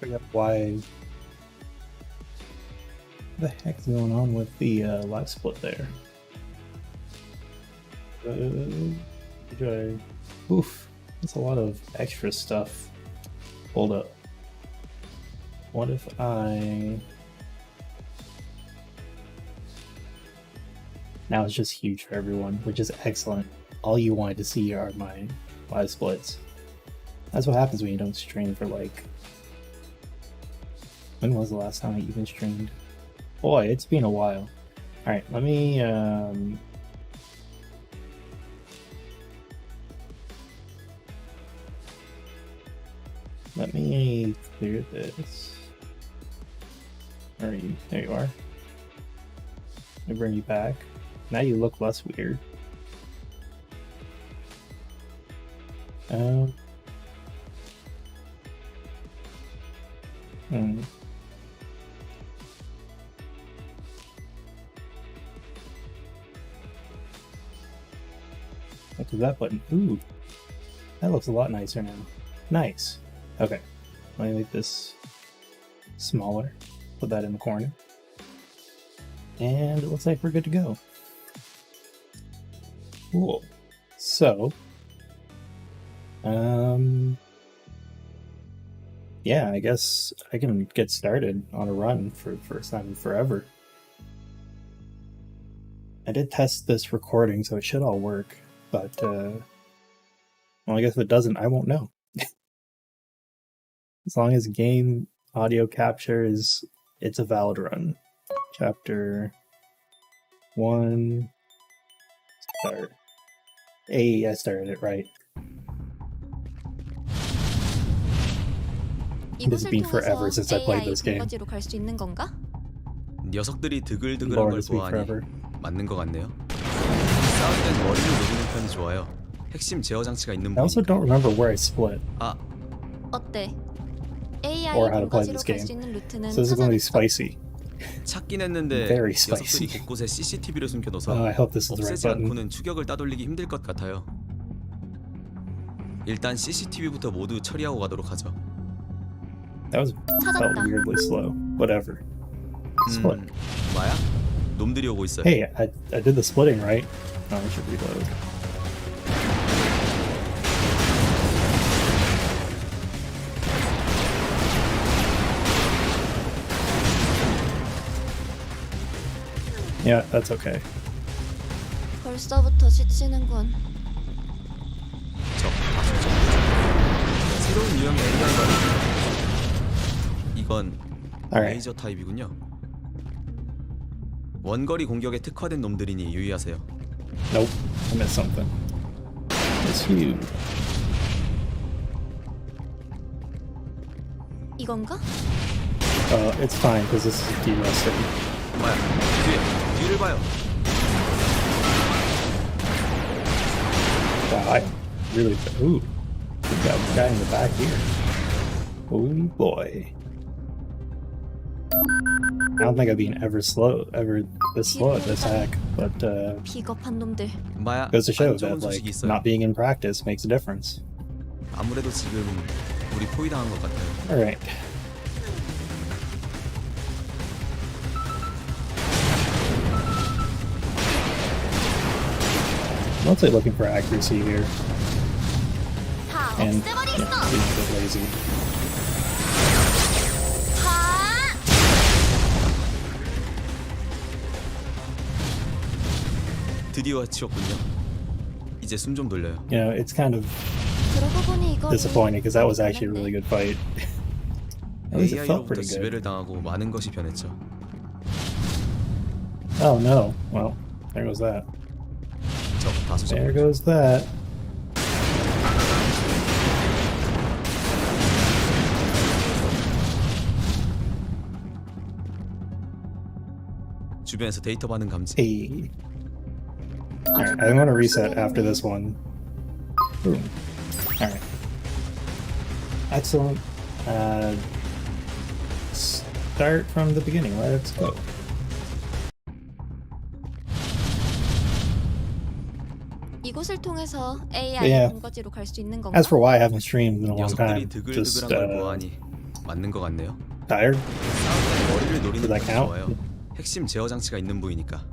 forget why. What the heck's going on with the live split there? Oof, that's a lot of extra stuff. Hold up. What if I... Now it's just huge for everyone, which is excellent. All you wanted to see are my live splits. That's what happens when you don't stream for like... When was the last time I even streamed? Boy, it's been a while. Alright, let me... Let me clear this. Where are you? There you are. Let me bring you back. Now you look less weird. Look at that button. Ooh, that looks a lot nicer now. Nice. Okay, let me make this smaller. Put that in the corner. And it looks like we're good to go. Cool. So, yeah, I guess I can get started on a run for the first time in forever. I did test this recording, so it should all work, but, well, I guess if it doesn't, I won't know. As long as game audio capture is, it's a valid run. Chapter 1, start. Hey, I started it right. It's been forever since I played this game. 녀석들이 드글드글한 걸 보아하니 맞는 것 같네요. 싸울 땐 머리를 녹이는 편이 좋아요. 핵심 제어 장치가 있는 I also don't remember where I split. 어때? Or how to play this game. So this is going to be spicy. 찾긴 했는데 Very 녀석들이 spicy. 곳곳에 CCTV를 숨겨둬서 I hope this is the right 없애지 button. 않고는 추격을 따돌리기 힘들 것 같아요. 일단 CCTV부터 모두 처리하고 가도록 하죠. That was felt weirdly slow. Whatever. Split. 뭐야? 놈들이 오고 있어요. Hey, I did the splitting right. Oh, I should reload. Yeah, that's okay. 벌써부터 지치는군. 새로운 유형의 AI가 이건 Alright. 레이저 타입이군요. 원거리 공격에 특화된 놈들이니 유의하세요. Nope, I missed something. It's you. 이건가? It's fine because this is deresting. 뭐야? 뒤를 봐요. Wow, I really. Ooh, we got a guy in the back here. Oh boy. I don't think I've been ever this slow at this hack, but 비겁한 놈들. 마야, goes to show 안 좋은 that like 소식이 있어요. not being in practice makes a difference. 아무래도 지금 우리 포위당한 것 같아요. All right. Mostly looking for accuracy here, 다 and 없애버리겠어. yeah, being a bit lazy. 드디어 치웠군요. 이제 숨 좀 돌려요. You know, it's kind of 그러고 보니 이거 disappointing because that was actually a really good fight. At least it felt AI로부터 pretty good. 지배를 당하고 많은 것이 변했죠. Oh no! Well, there goes that. 적 다수 There 정도. goes that. 주변에서 데이터 반응 감지. Hey. Alright, I'm gonna reset after this one. Boom. Alright. Excellent. Start from the beginning. Let's go. 이곳을 통해서 AI Yeah. 본거지로 갈 수 있는 건가? As for why I haven't streamed in a long 녀석들이 time, just 드글드글한 걸 보아하니 맞는 것 같네요. Tired? 싸울 땐 머리를 노리는 Does that 편이 count? 좋아요. 핵심 제어 장치가 있는 부위니까.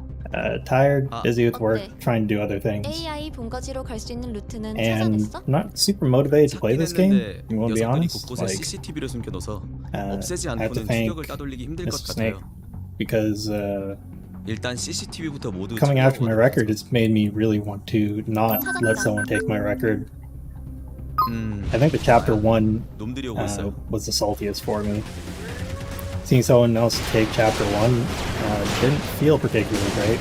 Tired, busy with work, 어때? trying to do other things. AI 본거지로 갈 수 있는 루트는 And 찾아냈어? not super motivated to play 찾긴 this game. 했는데 You want to be 녀석들이 honest? 곳곳에 Like, CCTV를 숨겨둬서 없애지 I have to 않고는 thank 추격을 따돌리기 힘들 것 Mr. Snake 같아요. because 일단 CCTV부터 모두 coming after my 처리하고 record 가도록 has made me really want to not let someone take my record. I think the chapter 1 놈들이 오고 있어요. was the saltiest for me. Seeing someone else take chapter 1 didn't feel particularly great.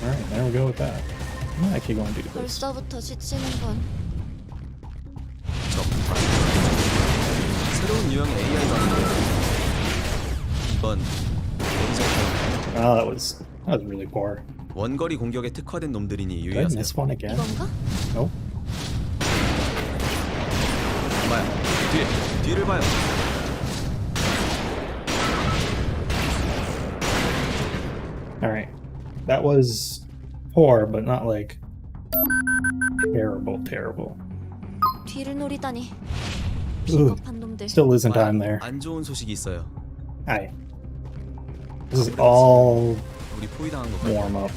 Alright, there we go with that. I'm actually going to do this. 벌써부터 지치는 건 새로운 유형의 AI가 있는데 이번 원정 Oh, that was really poor. 원거리 공격에 특화된 놈들이니 Did I 유의하세요. miss one again? 이건가? Nope. 봐요. 뒤를 봐요. Alright. That was poor, but not like terrible. 뒤를 노리다니. Ooh, 비겁한 놈들. still losing time there. 안 좋은 소식이 있어요. Hi. This is all 우리 포위당한 것 같아요. warm up.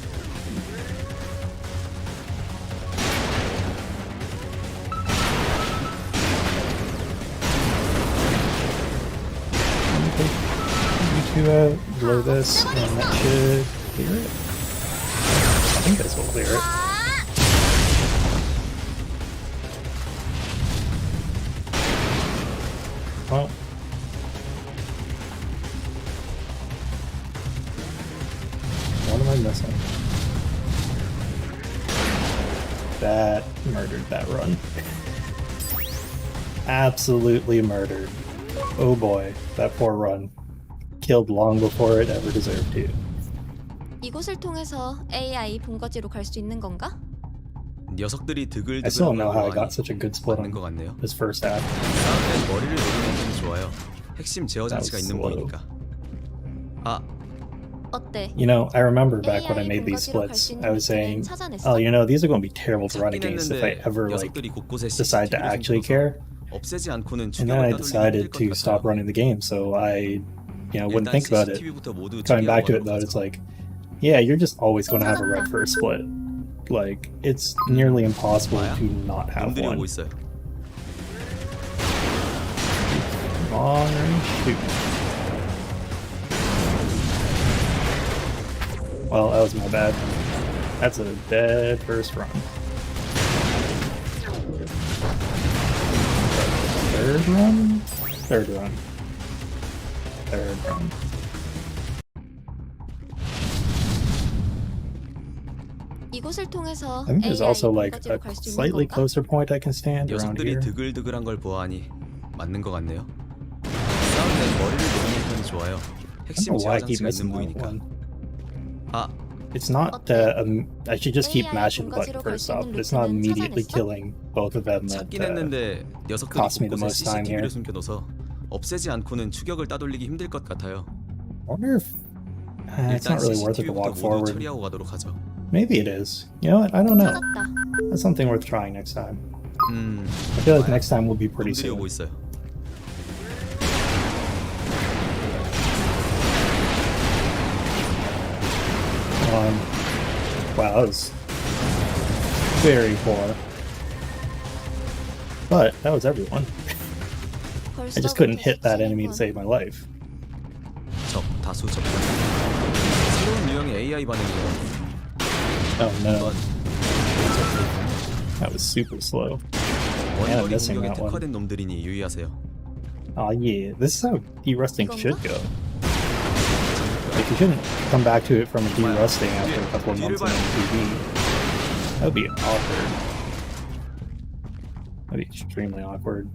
You to blow this, and that should clear it. I think this will clear it. Well. What am I missing? That murdered that run. Absolutely murdered. Oh boy, that poor run. Killed long before it ever deserved to. 이곳을 통해서 AI 본거지로 갈 수 있는 건가? 녀석들이 I still don't know how I 드글드글하고 got such a good split 맞는 것 on 같네요. this first half. 싸울 땐 머리를 노리는 편이 좋아요. 핵심 제어 장치가 있는 slow. 부위니까. 아, 어때? You know, I remember back when I AI made these 본거지로 갈 수 splits, 있는 I was 루트는 saying, 찾아냈어? oh, you know, these are going to be terrible to run 찾긴 against if I 했는데 ever like 녀석들이 곳곳에 decide to CCTV를 actually 숨겨둬서 care. 없애지 않고는 And then I 추격을 따돌리기 decided 힘들 것 to stop 같아요. running the game, so I, wouldn't 일단 think about it. CCTV부터 모두 Coming back to 처리하고 it though, 가도록 it's 하죠. like, yeah, you're just always going to have a red first split. Like, it's nearly impossible to not have 놈들이 one. 오고 있어요. Long range shoot. Well, that was my bad. That's a dead first run. Third run? Third run. Third run. 이곳을 통해서 I think there's AI also like 본거지로 a 갈 수 있는 slightly 건가? closer point I can stand around 녀석들이 here. 드글드글한 걸 보아하니 맞는 것 같네요. 싸울 땐 머리를 노리는 편이 좋아요. I 핵심 don't know why I 제어 keep 장치가 missing 있는 that 부위니까. one. 아, It's not I should just keep AI mashing the button 본거지로 갈 first 수 off, 있는 but it's not 루트는 immediately 찾아냈어? killing both of them that 찾긴 했는데 녀석들이 cost me the 곳곳에 most time here. CCTV를 숨겨둬서 없애지 않고는 추격을 따돌리기 힘들 것 같아요. I wonder if it's 일단 not really worth it to CCTV부터 walk 모두 forward. 처리하고 가도록 하죠. Maybe it is. You know what? I don't know. 찾았다. That's something worth trying next time. 음, I feel like next time will be pretty 놈들이 오고 soon. 있어요. Wow, that was very poor. But that was everyone. I just couldn't hit that enemy to save my life. 적 다수 접근. 새로운 유형의 AI 반응이에요. Oh no, 이번 that was super slow. Yeah, I'm 원거리 missing 공격에 that one. 특화된 놈들이니 유의하세요. Oh yeah, this is how derusting should go. Like you shouldn't come back to it from a derusting after a couple of months on TV. That would be awkward. That'd be extremely awkward.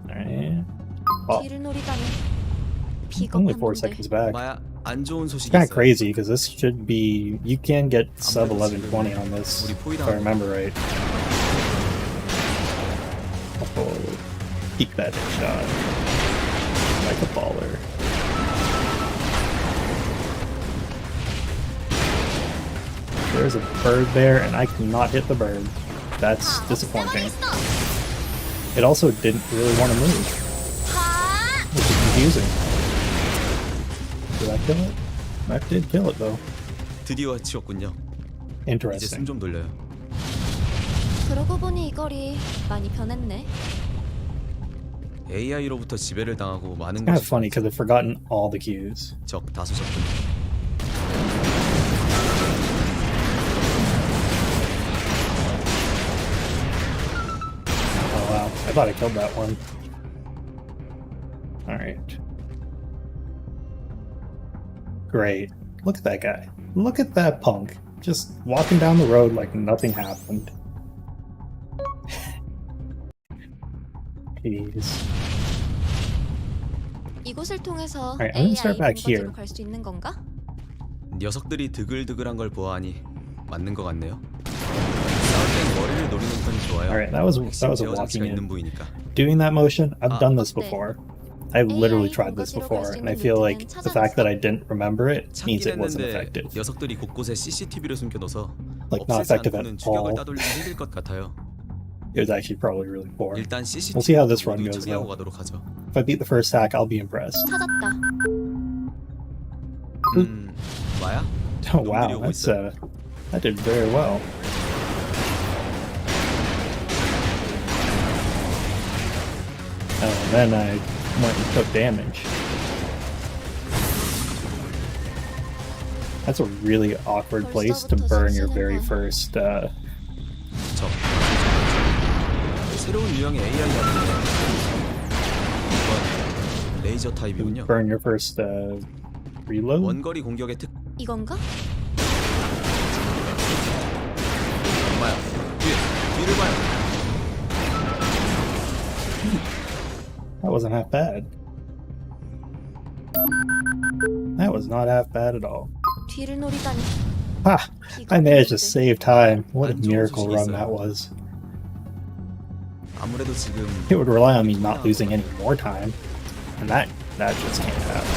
Alright. Oh, 뒤를 노리다니. only 비겁한 4 놈들. seconds back. 마야 안 좋은 소식이 It's kind of 있어요. crazy because this should be. You can get sub 1120 on this, if I remember right. Oh, peek that shot. Like a baller. There's a bird there, and I cannot hit the bird. That's disappointing. It also didn't really want to move, which is confusing. Did I kill it? That did kill it though. 드디어 치웠군요. 이제 Interesting. 숨 좀 돌려요. 그러고 보니 이 거리 많이 변했네. AI로부터 지배를 당하고 많은 Kind of 것이 funny because I've forgotten all the cues. 적 다수 적군요. Oh wow, I thought I killed that one. Alright. Great. Look at that guy. Look at that punk. Just walking down the road like nothing happened. Jeez. 이곳을 통해서 Alright, I'm gonna start AI back here. 본거지로 갈 수 있는 건가? 녀석들이 드글드글한 걸 보아하니 맞는 것 같네요. 싸울 땐 머리를 노리는 편이 좋아요. Alright, that was a 제어 장치가 walking 있는 in. 부위니까. Doing that motion, I've done this 어때? before. I've literally AI tried this 본거지로 before, 갈수 and I 있는 feel like 루트는 the fact that I 찾아냈어? didn't remember it means 찾긴 it wasn't 했는데 effective. 녀석들이 곳곳에 CCTV를 숨겨둬서 Like, not 없애지 effective at 않고는 추격을 all. 따돌리기 힘들 것 같아요. It was actually probably really poor. 일단 We'll see how this CCTV부터 run 모두 goes, 처리하고 though. 가도록 하죠. If I beat the first hack, I'll be impressed. 찾았다. 마야? Oh wow, 놈들이 오고 that's 있어요. that did very well. Oh, and then I went and took damage. That's a really awkward place to burn your very first 적. 새로운 유형의 AI가 이건 레이저 타입이군요. burn your first reload. 원거리 공격의 특. 이건가? 엄마야, 뒤를 봐요. That wasn't half bad. That was not half bad at all. 뒤를 노리다니. Ha! I managed to 비겁했는데. save time. What a 안 좋은 miracle run 소식이 that 있어요. was. 아무래도 지금 It would rely on me not losing any more time, and that just can't happen.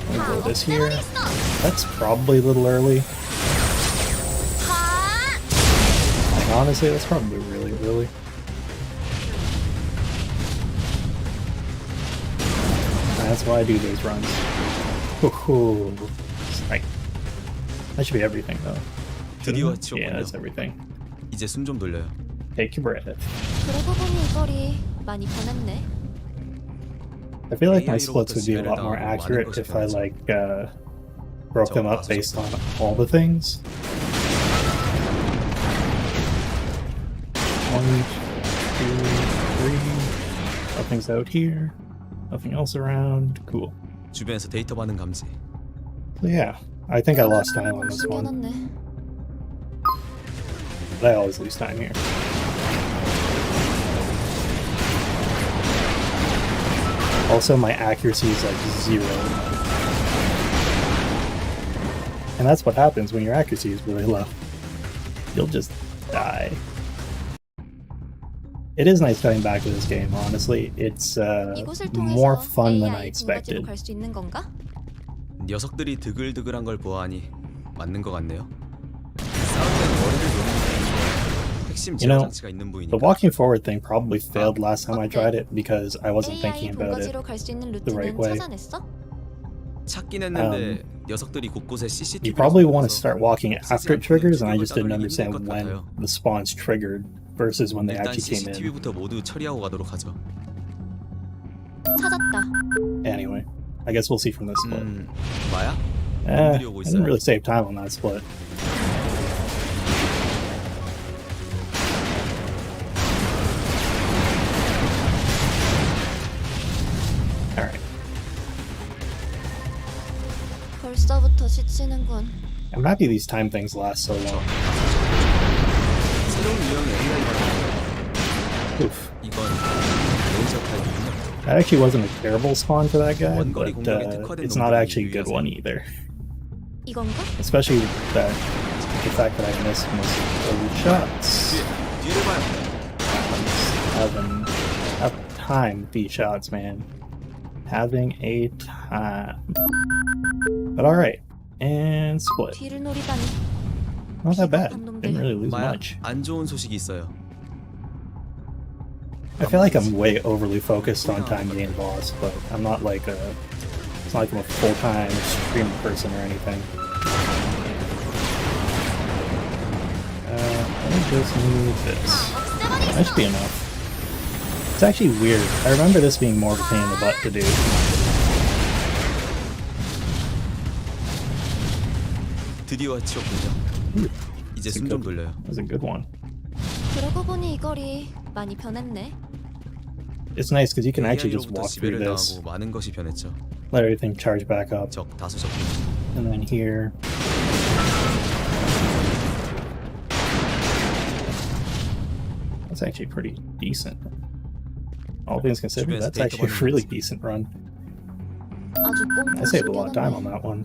Let me go this here. That's probably a little early. Like, honestly, that's probably really early. That's why I do these runs. Ooh, right. That should be everything, though. 드디어 Yeah, that's 치웠군요. everything. 이제 숨 좀 돌려요. Take your breath. 그러고 보니 이 거리 많이 변했네. I feel like my splits would be a lot more accurate if I broke them up based on all the things. 1, 2, 3. Nothing's out here. Nothing else around. Cool. 주변에서 데이터 받는 감지. So yeah, I think I lost time on this one. 숨겨놨네. But I always lose time here. Also, my accuracy is like 0. And that's what happens when your accuracy is really low. You'll just die. It is nice coming back to this game, honestly. It's 이곳을 more 통해서 fun than I AI expected. 본거지로 갈 수 있는 건가? 녀석들이 드글드글한 걸 보아하니 맞는 것 같네요. 싸울 땐 머리를 노리는 편이 좋아요. 핵심 You know, 제어 장치가 있는 부위니까. The walking forward thing probably failed last time I tried it because I wasn't AI thinking about it. 본거지로 갈 수 있는 the right 루트는 way. 찾아냈어? 찾긴 했는데 녀석들이 곳곳에 CCTV. You probably want to start walking after it triggers, and I just didn't understand when the spawns triggered versus when they 일단 actually came in. CCTV부터 모두 처리하고 가도록 하죠. 찾았다. Anyway, I guess we'll see from this split. 마야? I 놈들이 오고 didn't 있어요. really save time on that split. Alright. 벌써부터 지치는군. I'm happy these time things last so long. 새로운 유형의 AI가 Oof. 이건 레이저 타입이군요. That actually wasn't a terrible spawn for that guy, 원거리 but 공격에 특화된 it's not 놈들을 actually a good 유의하세요. one either. 이건가? Especially the fact that I missed most of the shots. 뒤를 봐요. Having a time with these shots, man. Having a time. But alright. And split. 뒤를 노리다니. Not that bad. 비겁한 놈들. Didn't really lose 마야, much. 안 좋은 소식이 있어요. I feel like I'm way overly focused on time game boss, but I'm not like a. It's not like I'm a full-time streamer person or anything. I just need this. That should be enough. It's actually weird. I remember this being more of a pain in the butt to do. 드디어 치웠군요. 이제 숨 좀 돌려요. That was a good one. 그러고 보니 이 거리 많이 변했네. It's nice because you can actually just AI로부터 walk through 지배를 this, 당하고 많은 것이 변했죠. let everything charge back up, 적 다수 적군. and then here. That's actually pretty decent. All things considered, that's actually a really decent run. 아주 I saved a lot of time 꼼꼼히 on that one.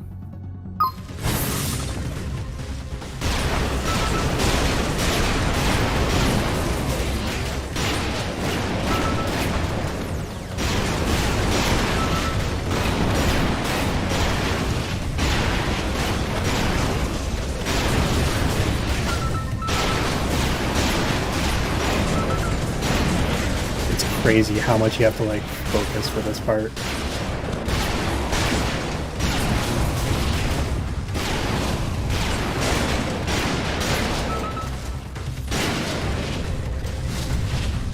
It's crazy how much you have to like focus for this part.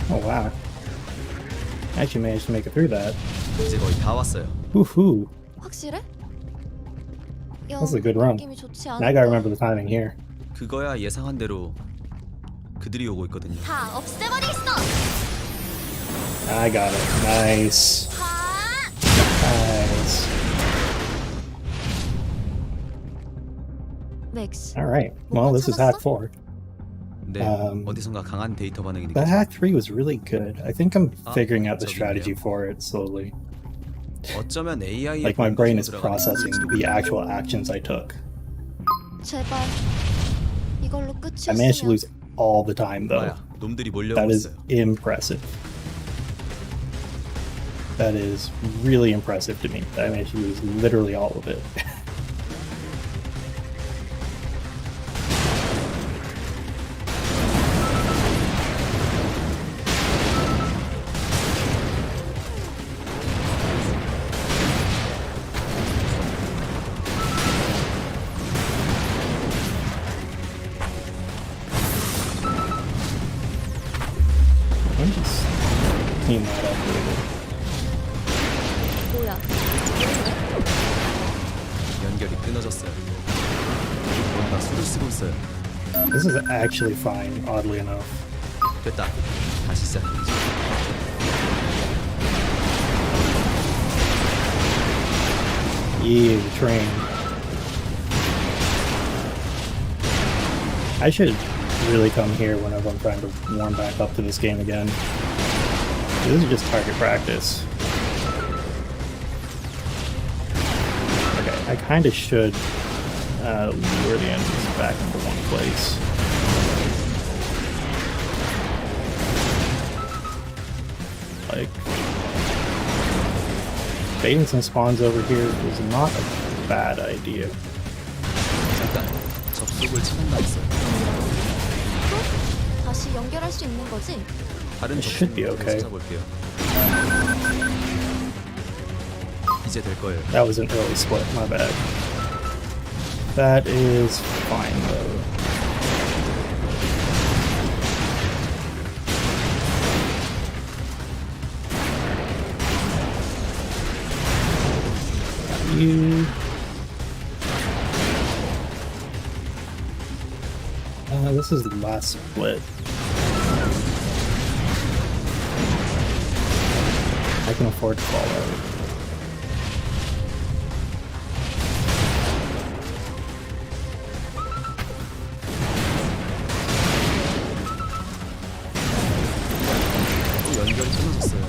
Oh wow. Actually managed to make it through that. 이제 거의 다 왔어요. Woohoo! 확실해? That's a good run. 느낌이 좋지 Now I gotta 않을까? remember the timing here. 그거야 예상한 대로 그들이 오고 있거든요. 다 없애버리겠어. I got it. Nice. Nice. 맥스. Alright. Well, this is hack 4. 네, Um, 어디선가 강한 데이터 반응이 The 느껴져요. hack 3 was really good. I think I'm figuring out the 저기 strategy 있네요. for it slowly. 어쩌면 AI의 Like my brain is processing the actual actions I took. 제발 이걸로 I managed to 끝이었으면. lose all the time though. 마야, 놈들이 몰려오고 That is 있어요. impressive. That is really impressive to me. I managed to lose literally all of it. Let me just clean that up a little. 뭐야? 연결이 끊어졌어요. 뭔가 술을 쓰고 있어요. This is actually fine, oddly enough. 됐다. 다시 시작해보자. Yeah, train. I should really come here whenever I'm trying to warm back up to this game again. This is just target practice. Okay, I kind of should lure the enemies back into one place. Like, baiting some spawns over here is not a bad idea. 잠깐, 접속을 차단당했어요. 다시 연결할 수 있는 거지? 다른 It should be 접속을 okay. 찾아볼게요. 이제 될 거예요. That was an early split, my bad. That is fine though. You. This is the last split. I can afford to fall out. 또 연결이 끊어졌어요.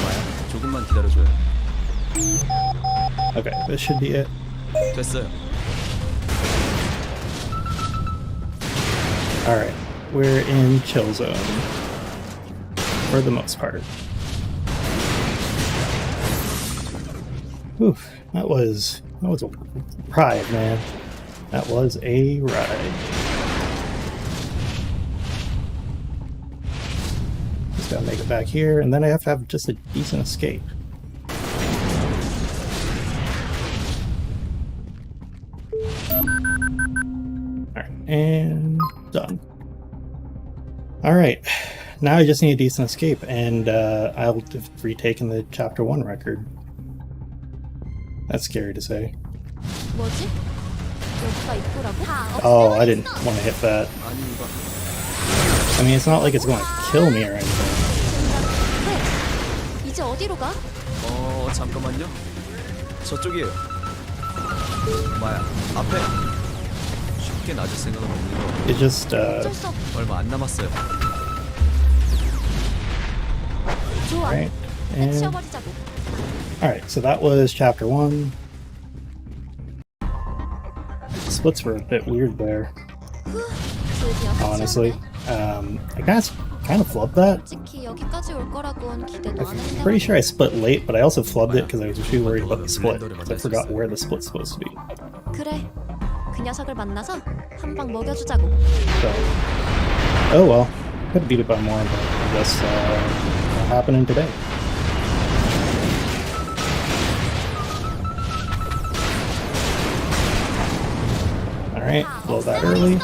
마야, 조금만 기다려줘요. Okay, this should be it. 됐어요. Alright, we're in chill zone. For the most part. Oof, that was a ride, man. That was a ride. Just gotta make it back here, and then I have to have just a decent escape. Alright, and done. Alright, now I just need a decent escape, and I'll have retaken the Chapter 1 record. That's scary to say. 뭐지? 여기가 입구라고? Oh, I didn't want to hit that. 아니 이거 I mean, it's not like it's going to kill me or anything. 그래. 이제 어디로 가? 잠깐만요. 저쪽이에요. 마야, 앞에. 쉽게 낮을 생각은 없는 거. It just, 어쩔 수 없. 얼마 안 남았어요. 좋아. right. 해 And, 치워버리자고. alright, so that was Chapter 1. Splits were a bit weird there, 드디어 honestly. 해치웠네. I kind of flubbed that. 솔직히 여기까지 올 거라고는 기대도 안 했는데. Pretty sure I split late, but I also flubbed it because I was too worried about the split. 'Cause I forgot where the split's supposed to be. 그래. 그 녀석을 만나서 한 방 먹여주자고. So, oh well. Could beat it by more, but I guess not happening today. Alright, blow that early.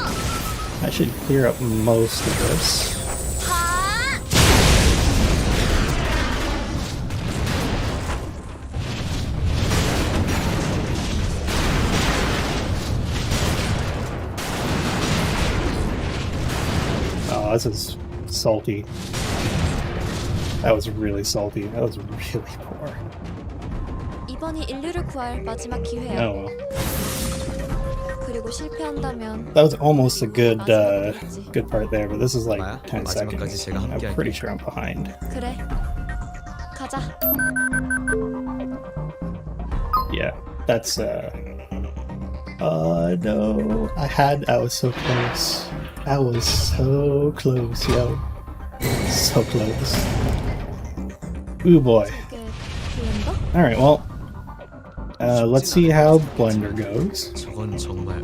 That should clear up most of this. Oh, this is salty. That was really salty. That was really poor. 이번이 인류를 구할 마지막 기회야. Oh well. 그리고 실패한다면 That was almost a good good part there, but this is like 10 마지막까지 seconds. 제가 I'm 함께 pretty 할게요. sure I'm behind. 그래. 가자. Yeah, that's no. I was so close. I was so close, yo. So close. Ooh boy. 이게 블렌더? Alright, well. Let's see how Blender goes. 저건 정말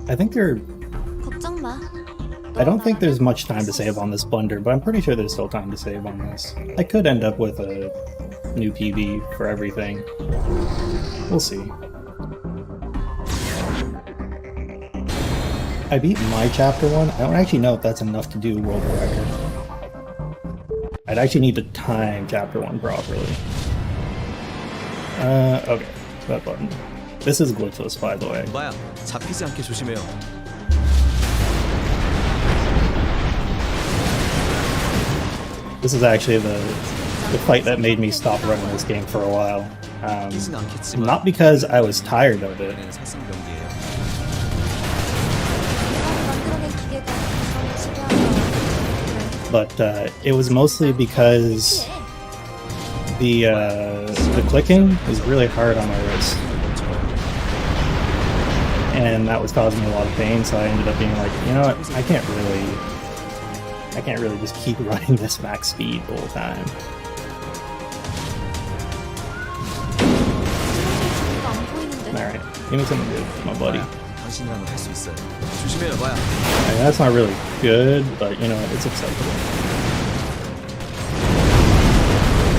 I think 걱정 마. I don't think there's much time to save on this Blender, but I'm pretty sure there's still time to save on this. I could end up with a new PB for everything. We'll see. I beat my Chapter 1. I don't actually know if that's enough to do world record. I'd actually need to time Chapter 1 properly. Okay. So that button. This is glitchless, by the way. 마야, 잡히지 않게 조심해요. This is actually the fight that made me stop running this game for a while. 이기진 않겠지만 Not because I was tired of it, 이번에는 사슴 경기예요. 만들어낸 기계가 이번에 지배하더라. but it was mostly because the clicking is really hard on my wrist, and that was causing me a lot of pain. So I ended up being like, you know what, I can't really just keep running this max speed the whole time. 안 보이는데. All right, give me something good, my buddy. 마야, 당신이라면 할 수 있어요. 조심해요, 마야. I mean, that's not really good, but you know, it's acceptable.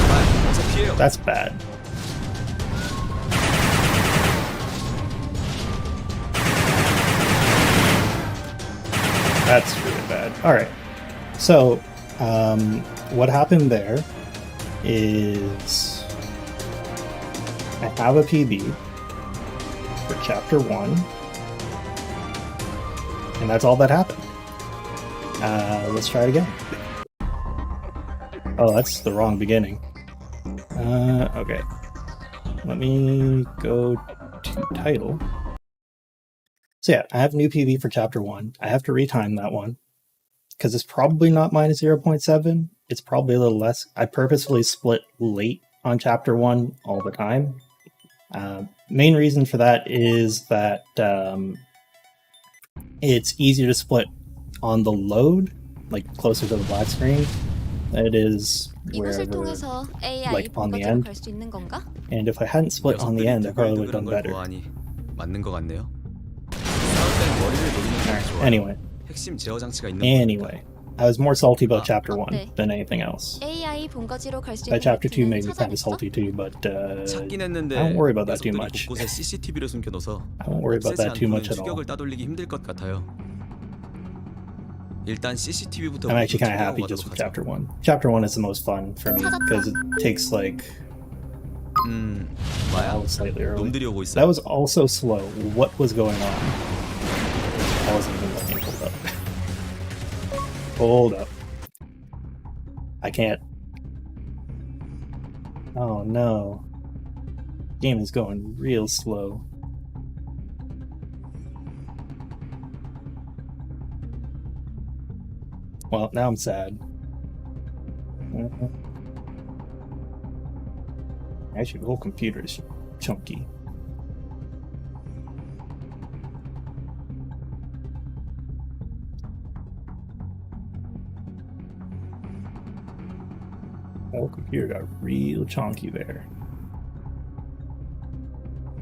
마야, 잡히에요. That's bad. That's really bad. Alright. So, what happened there is I have a PB for Chapter 1, and that's all that happened. Let's try it again. Oh, that's the wrong beginning. Okay. Let me go to title. So yeah, I have new PB for Chapter 1. I have to retime that one, because it's probably not minus 0.7. It's probably a little less. I purposefully split late on Chapter 1 all the time. Main reason for that is that it's easier to split on the load, like closer to the black screen, It is 이곳을 wherever, 통해서 AI like on the 본거지로 end. 갈 수 있는 건가? And if I hadn't split on the end, I probably would have done 걸 better. 보아하니 맞는 것 같네요. 싸울 땐 머리를 노리는 편이 좋아요. Anyway, 핵심 제어 장치가 있는 anyway, I was more salty about Ah. chapter 1 어때? than anything else. AI 본거지로 갈 수 That 있는 chapter 2 루트는 made me kind of 찾아냈어? salty too, but 찾긴 I 했는데 don't worry about that too 녀석들이 much. 곳곳에 CCTV를 숨겨둬서 I won't worry about 없애지 that too 않고는 much at all. 추격을 따돌리기 힘들 것 같아요. 일단 CCTV부터 I'm actually kind of happy just with chapter 1. Chapter 1 is the most fun for me because it takes like 뭐야? slightly early. 놈들이 오고 있어. That was also slow. What was going on? I wasn't even looking. Hold up. Hold up. I can't. Oh no. Game is going real slow. Well, now I'm sad. Actually, the whole computer is chunky. The whole computer got real chunky there.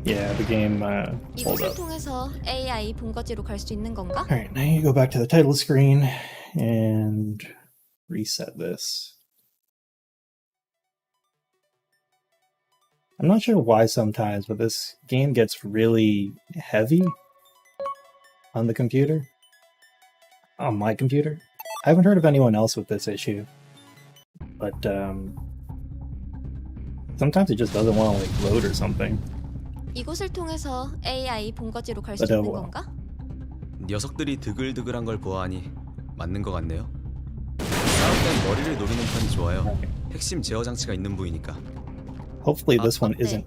Yeah, the game hold 이곳을 up. 통해서 AI 본거지로 갈 수 있는 건가? Alright, now you go back to the title screen and reset this. I'm not sure why sometimes, but this game gets really heavy on the computer. On my computer. I haven't heard of anyone else with this issue. But sometimes it just doesn't want to like load or something. 이곳을 통해서 AI 본거지로 갈 수 But, 있는 well. 건가? 녀석들이 드글드글한 걸 보아하니 맞는 것 같네요. 싸울 땐 머리를 노리는 편이 좋아요. 핵심 제어 장치가 있는 부위니까. Hopefully this one 어때? isn't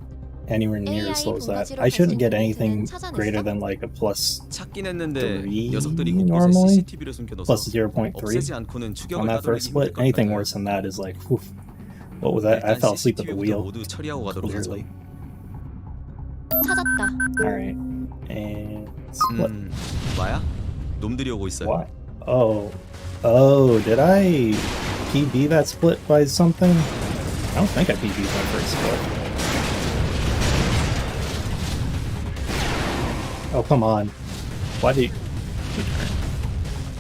anywhere near as AI slow as that. 본거지로 I 갈수 shouldn't 있는 get anything 루트는 greater 찾아냈어? than like a plus 찾긴 했는데 3 녀석들이 곳곳에 normally? CCTV를 숨겨둬서 plus 0.3 없애지 않고는 on 추격을 that first 따돌리기 힘들 split. 것 Anything 같아요. worse than that is like, whew. What was that? I 일단 fell asleep at the CCTV부터 wheel. 모두 처리하고 가도록 하죠. Clearly. 찾았다. Alright. And split. 뭐야? 놈들이 오고 있어요. Why? Oh. Oh, did I PB that split by something? I don't think I PB'd my first split. Oh, come on. Why did you...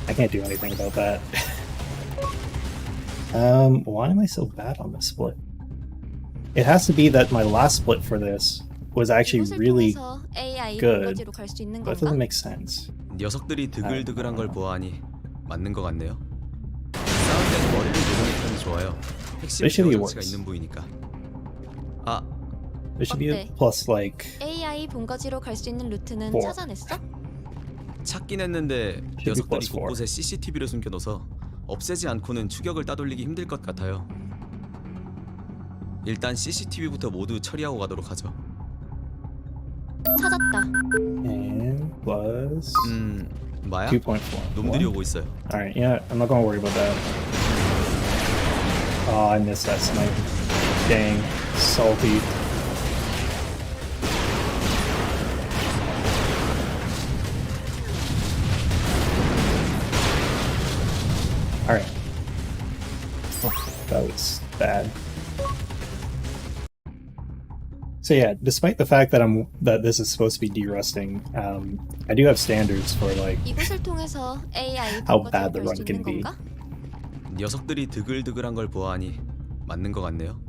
I can't do anything about that. Why am I so bad on this split? It has to be that my last split for this was actually 이곳을 really 통해서 AI good, 본거지로 갈 수 있는 but it 건가? doesn't make sense. 녀석들이 드글드글한 걸 보아하니 맞는 것 같네요. 싸울 땐 머리를 노리는 편이 좋아요. 핵심 It should 제어 be 장치가 worse. 있는 부위니까. 아, It should be a 어때? plus like AI 본거지로 갈 수 있는 루트는 4. 찾아냈어? 찾긴 했는데 be 녀석들이 plus 4. 곳곳에 CCTV를 숨겨둬서 없애지 않고는 추격을 따돌리기 힘들 것 같아요. 일단 CCTV부터 모두 처리하고 가도록 하죠. 찾았다. and plus 뭐야? 2.4. 놈들이 오고 있어요. Alright, yeah, I'm not gonna worry about that. Oh, I missed that snipe. Dang, salty. Alright. That was bad. So yeah, despite the fact that this is supposed to be derusting, I do have standards for like 이곳을 통해서 AI how 본거지로 bad the 갈 수 run 있는 can be. 건가? 녀석들이 드글드글한 걸 보아하니 맞는 것 같네요.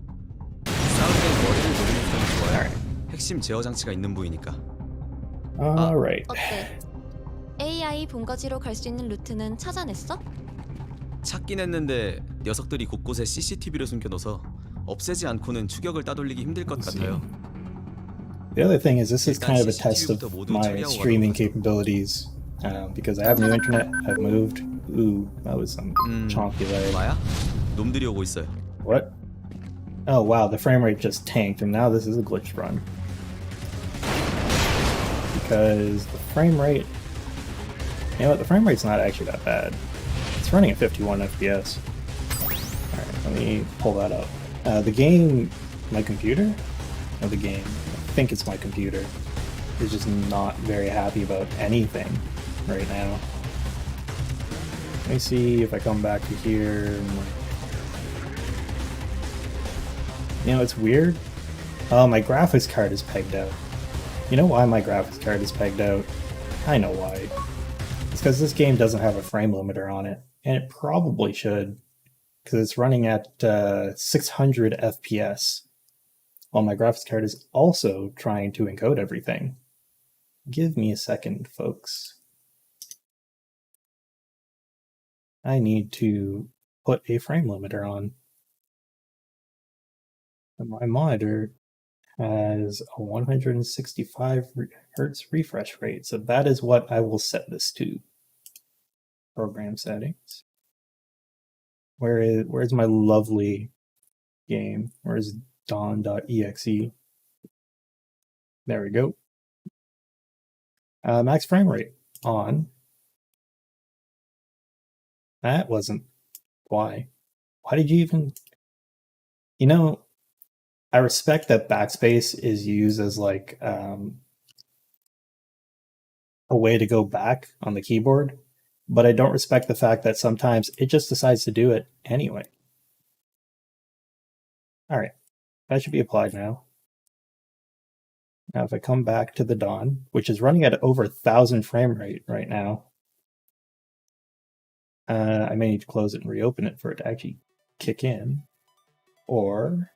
싸울 땐 머리를 노리는 편이 좋아요. Alright. 핵심 제어 장치가 있는 부위니까. Alright. 어때? AI 본거지로 갈 수 있는 루트는 찾아냈어? 찾긴 했는데 녀석들이 곳곳에 CCTV를 숨겨둬서 없애지 않고는 추격을 따돌리기 힘들 것 같아요. The other thing is this is kind of a test of my streaming capabilities because I have new internet. I've moved. Ooh, that was some chonky lag. 뭐야? 놈들이 오고 있어요. What? Oh wow, the frame rate just tanked, and now this is a glitch run. Because the frame rate, you know what? The frame rate's not actually that bad. It's running at 51 FPS. All right, let me pull that up. The game, my computer, or the game, I think it's my computer, is just not very happy about anything right now. Let me see if I come back to here. You know, it's weird. Oh, my graphics card is pegged out. You know why my graphics card is pegged out? I know why. It's because this game doesn't have a frame limiter on it, and it probably should, because it's running at 600 FPS, while my graphics card is also trying to encode everything. Give me a second, folks. I need to put a frame limiter on. And my monitor has a 165 hertz refresh rate, so that is what I will set this to. Program settings. Where's my lovely game? Where's Dawn.exe? There we go. Max frame rate on. That wasn't why. Why did you even? You know, I respect that backspace is used as like a way to go back on the keyboard, but I don't respect the fact that sometimes it just decides to do it anyway. All right, that should be applied now. Now if I come back to the Dawn, which is running at over 1,000 frame rate right now, I may need to close it and reopen it for it to actually kick in, or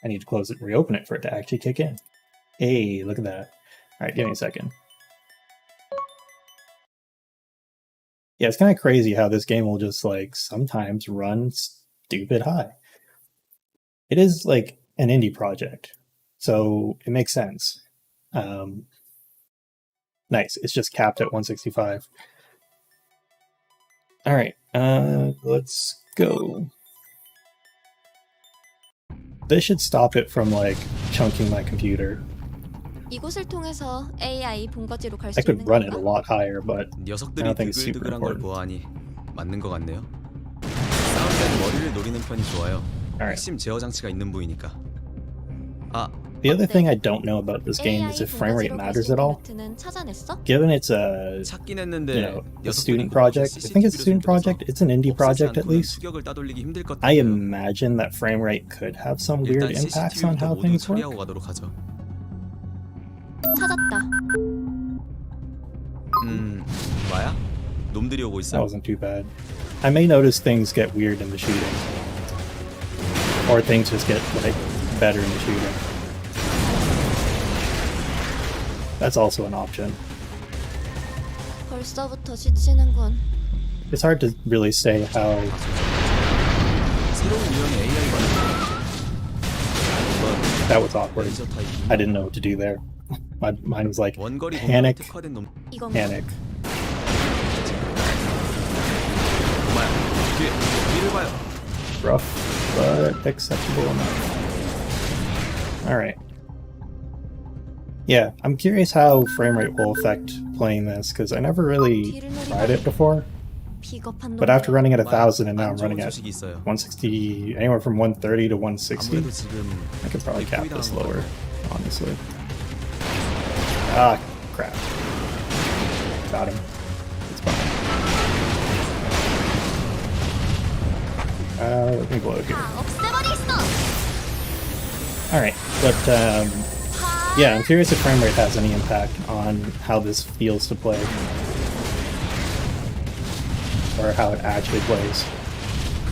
I need to close it and reopen it for it to actually kick in. Hey, look at that. All right, give me a second. Yeah, it's kind of crazy how this game will just like sometimes run stupid high. It is like an indie project, so it makes sense. Nice, it's just capped at 165. All right, let's go. This should stop it from like chunking my computer. 이곳을 통해서 AI 본거지로 갈 I 수 could 있는 run it a 건가? lot higher, but I 녀석들이 don't think it's super 드글드글한 걸 important. 보아하니 맞는 것 같네요. 싸울 땐 머리를 노리는 편이 좋아요. Alright. 핵심 제어 장치가 있는 부위니까. 아, The other thing I don't know about this game is if frame rate matters at all. 루트는 찾아냈어? Given it's a 찾긴 했는데 a student project, I think it's a student project, it's an indie project at least. 수격을 따돌리기 힘들 것 I 같아요. imagine that frame rate could have some weird 일단 impacts on CCTV부터 how 모두 things work. 처리하고 가도록 하죠. 찾았다. 뭐야? 놈들이 오고 That 있어. wasn't too bad. I may notice things get weird in the shooting. Or things just get like better in the shooting. That's also an option. 벌써부터 지치는군. It's hard to really say how 새로운 유형의 AI가 that was awkward. I didn't know what to do there. My mind was like 원거리 panic, 특화된 놈. 이건 panic. 고마야. 뒤를 봐요. Rough, but acceptable enough. Alright. Yeah, I'm curious how frame rate will affect playing this, because I never really tried it before. 비겁한 But after running at 고마야. 1,000 and now I'm 안 좋은 running at 소식이 있어요. 160, anywhere from 130 to 160, 아무래도 지금 I could probably cap 거의 this 당한 것 lower, 같아. honestly. Ah, crap. Got him. It's fine. Let me blow it here. Alright, but yeah, I'm curious if frame rate has any impact on how this feels to play. Or how it actually plays.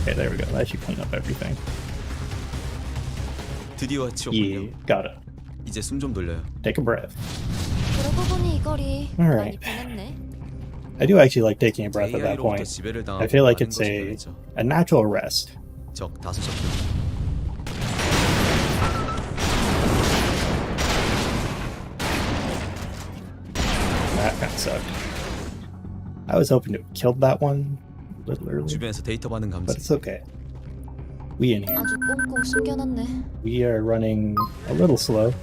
Okay, there we go. That should clean up everything. 드디어 Yeah, 치웠군요. got it. 이제 숨 좀 돌려요. Take a breath. 그러고 보니 이 거리 많이 Alright. 변했네. I do actually like taking a breath at that AI로부터 point. 지배를 당하고 I feel like 많은 it's 것이 변했죠. a natural rest. 적 다수 접근. That kind of sucked. I was hoping to have killed that one a little earlier, 주변에서 데이터 받는 but 감지. it's okay. We in here. 아주 꽁꽁 숨겨놨네. We are running a little slow.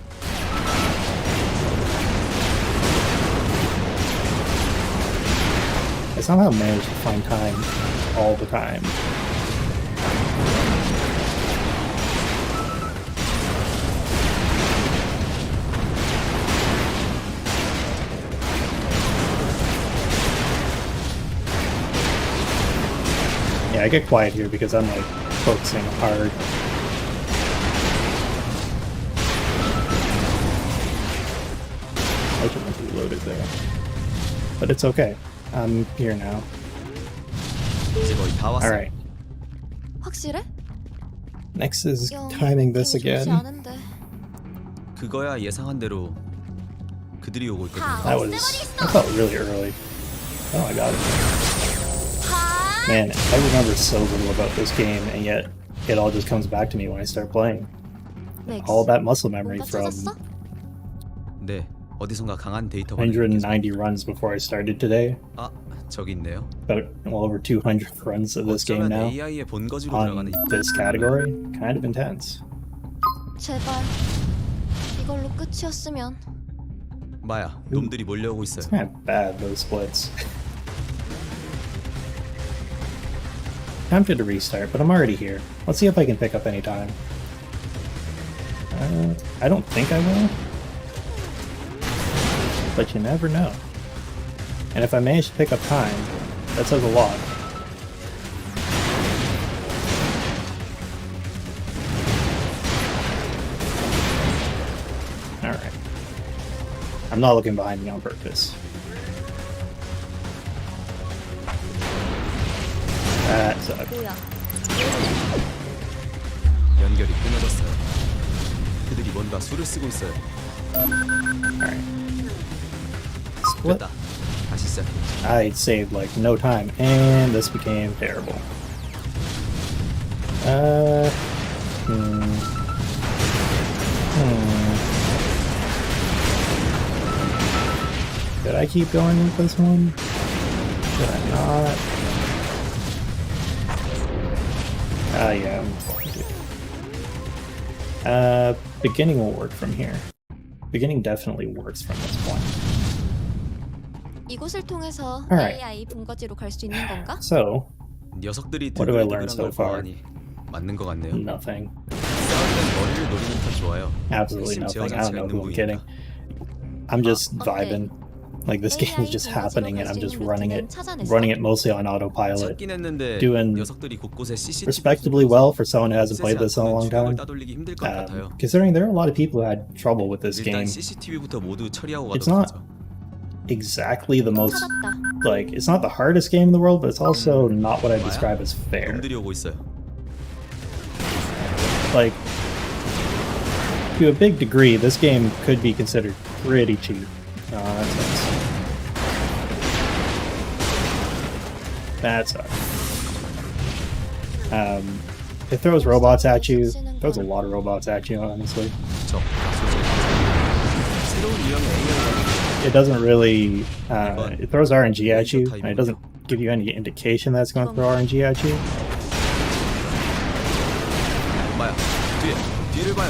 I somehow managed to find time all the time. Yeah, I get quiet here because I'm like focusing hard there. But it's okay. I'm here now. 이제 거의 다 왔어요. Alright. 확실해? Next is 영 timing this 느낌이 좋지 again. 않은데. 그거야 예상한 대로 그들이 오고 있거든요. That felt really early. Oh, I got it. Man, I remember so little about this game, and yet it all just comes back to me when I start playing. 맥스, All that muscle memory 뭔가 from 찾았어? 네, 어디선가 강한 데이터가 190 runs before I started today. 아, 저기 있네요. About over 200 runs of this game 어쩌면 now AI의 본거지로 on 들어가는 this category. Kind of intense. 제발 이걸로 끝이었으면. 마야, 놈들이 몰려오고 있어요. It's kind of bad, those splits. Tempted to restart, but I'm already here. Let's see if I can pick up any time. I don't think I will. But you never know. And if I manage to pick up time, that says a lot. Alright. I'm not looking behind me on purpose. That sucked. 뭐야? 연결이 끊어졌어요. 그들이 뭔가 수를 쓰고 있어요. Alright. Split. 됐다. 다시 시작해. I saved like no time, and this became terrible. Did I keep going with this one? Did I not? Yeah. Beginning will work from here. Beginning definitely works from this point. 이곳을 통해서 Alright. AI 분거지로 갈 수 있는 건가? So, 녀석들이 What have I learned 드글드글한 so 걸 far? 보아하니 맞는 것 같네요. nothing. 싸울 땐 머리를 노리는 편 좋아요. Absolutely 핵심 제어 nothing. I don't 장치가 know 있는 who I'm kidding. 부위니까. I'm just okay. vibing. Like this game is AI just 분거지로 happening and 갈 I'm 수 just 있는 running 루트는 it 찾아냈어? mostly on autopilot. 찾긴 했는데 doing 녀석들이 곳곳에 CCTV Respectably well for someone who hasn't played this in a long time. 따돌리기 힘들 것 같아요. Considering there are a lot of people who had trouble with this 일단 game. CCTV부터 모두 처리하고 It's 가도록 not 하죠. exactly the most, 찾았다. like, it's not the hardest game in the world, but it's also not what I describe as fair. 놈들이 오고 있어요. Like, to a big degree, this game could be considered pretty cheap. That sucks. It throws robots at you. Throws a lot of robots at you, honestly. 저 새로운 유형의 AI가 It doesn't really. It throws RNG at you, and it doesn't give you any indication that it's going to throw RNG at you. 마야 뒤를 봐요.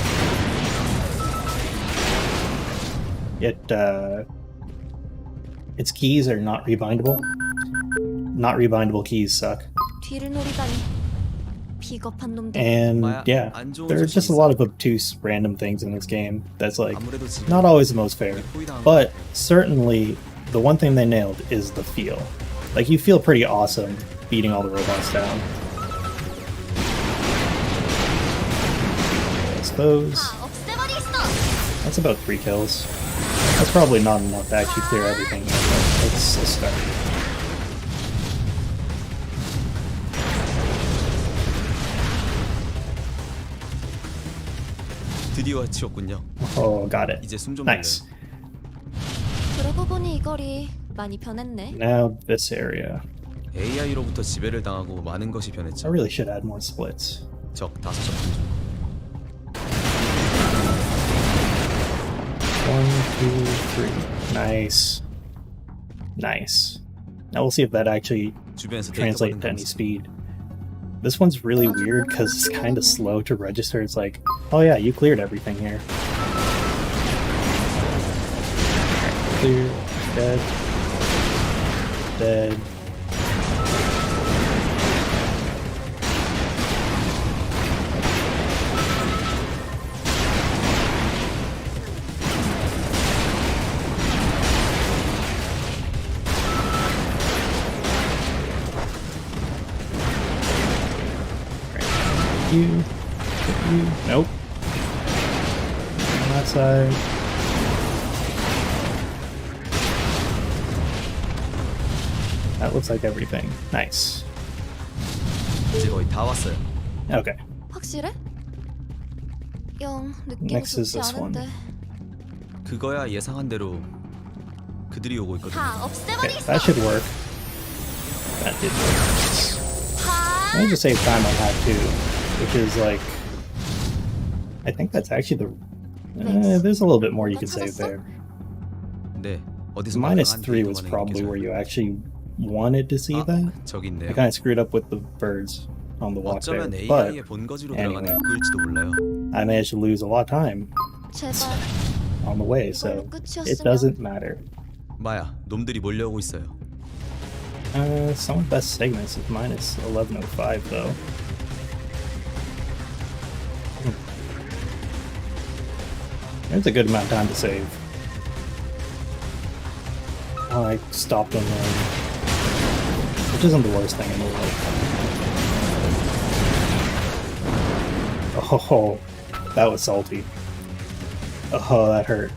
Its keys are not rebindable. Not rebindable keys suck. 뒤를 노리다니. 비겁한 놈들. And yeah, there are just a lot of obtuse random things in this game that's like 아무래도 지금 not always the most fair. But certainly the one thing they nailed is the feel. Like you feel pretty awesome beating all the robots down. There's those. That's about 3 kills. That's probably not enough to actually clear everything yet, but it's a start. 드디어 치웠군요. Oh, got it. 이제 숨 좀 Nice. 그러고 보니 이 거리 많이 변했네. Now this area. AI로부터 지배를 당하고 많은 것이 I 변했죠. really should add more splits. 적 5적 중. 1, 2, 3. Nice. Nice. Now we'll see if that actually 주변에서 translates to any speed. This one's really weird because it's kind of slow to register. It's like, oh yeah, you cleared everything here. Clear. Dead. Dead. You. Nope. On that side. That looks like everything. Nice. 이제 거의 다 왔어요. Okay. 확실해? 영 느낌이 Next is 좋지 this one. 않은데. 그거야 예상한 대로 그들이 오고 있거든요. 다 Okay, 없애버리겠어. that should work. That did work. 다. I need to save time on that too, which is like, I think that's actually the. There's a little bit more you can save there. 네, 어디서 -3 was probably where you actually wanted to see that. 저기 I 있네요. kind of screwed up with the birds on the walk there, 어쩌면 but AI의 본거지로 anyway. 들어가는 입구일지도 몰라요. I managed to lose a lot of time 제발 on the way, so 이걸로 it 끝이었으면. doesn't matter. 마야, 놈들이 몰려오고 있어요. Some of the best segments is -1105 though. There's a good amount of time to save. Oh, I stopped on the, which isn't the worst thing in the world. Oh, that was salty. Oh, that hurt.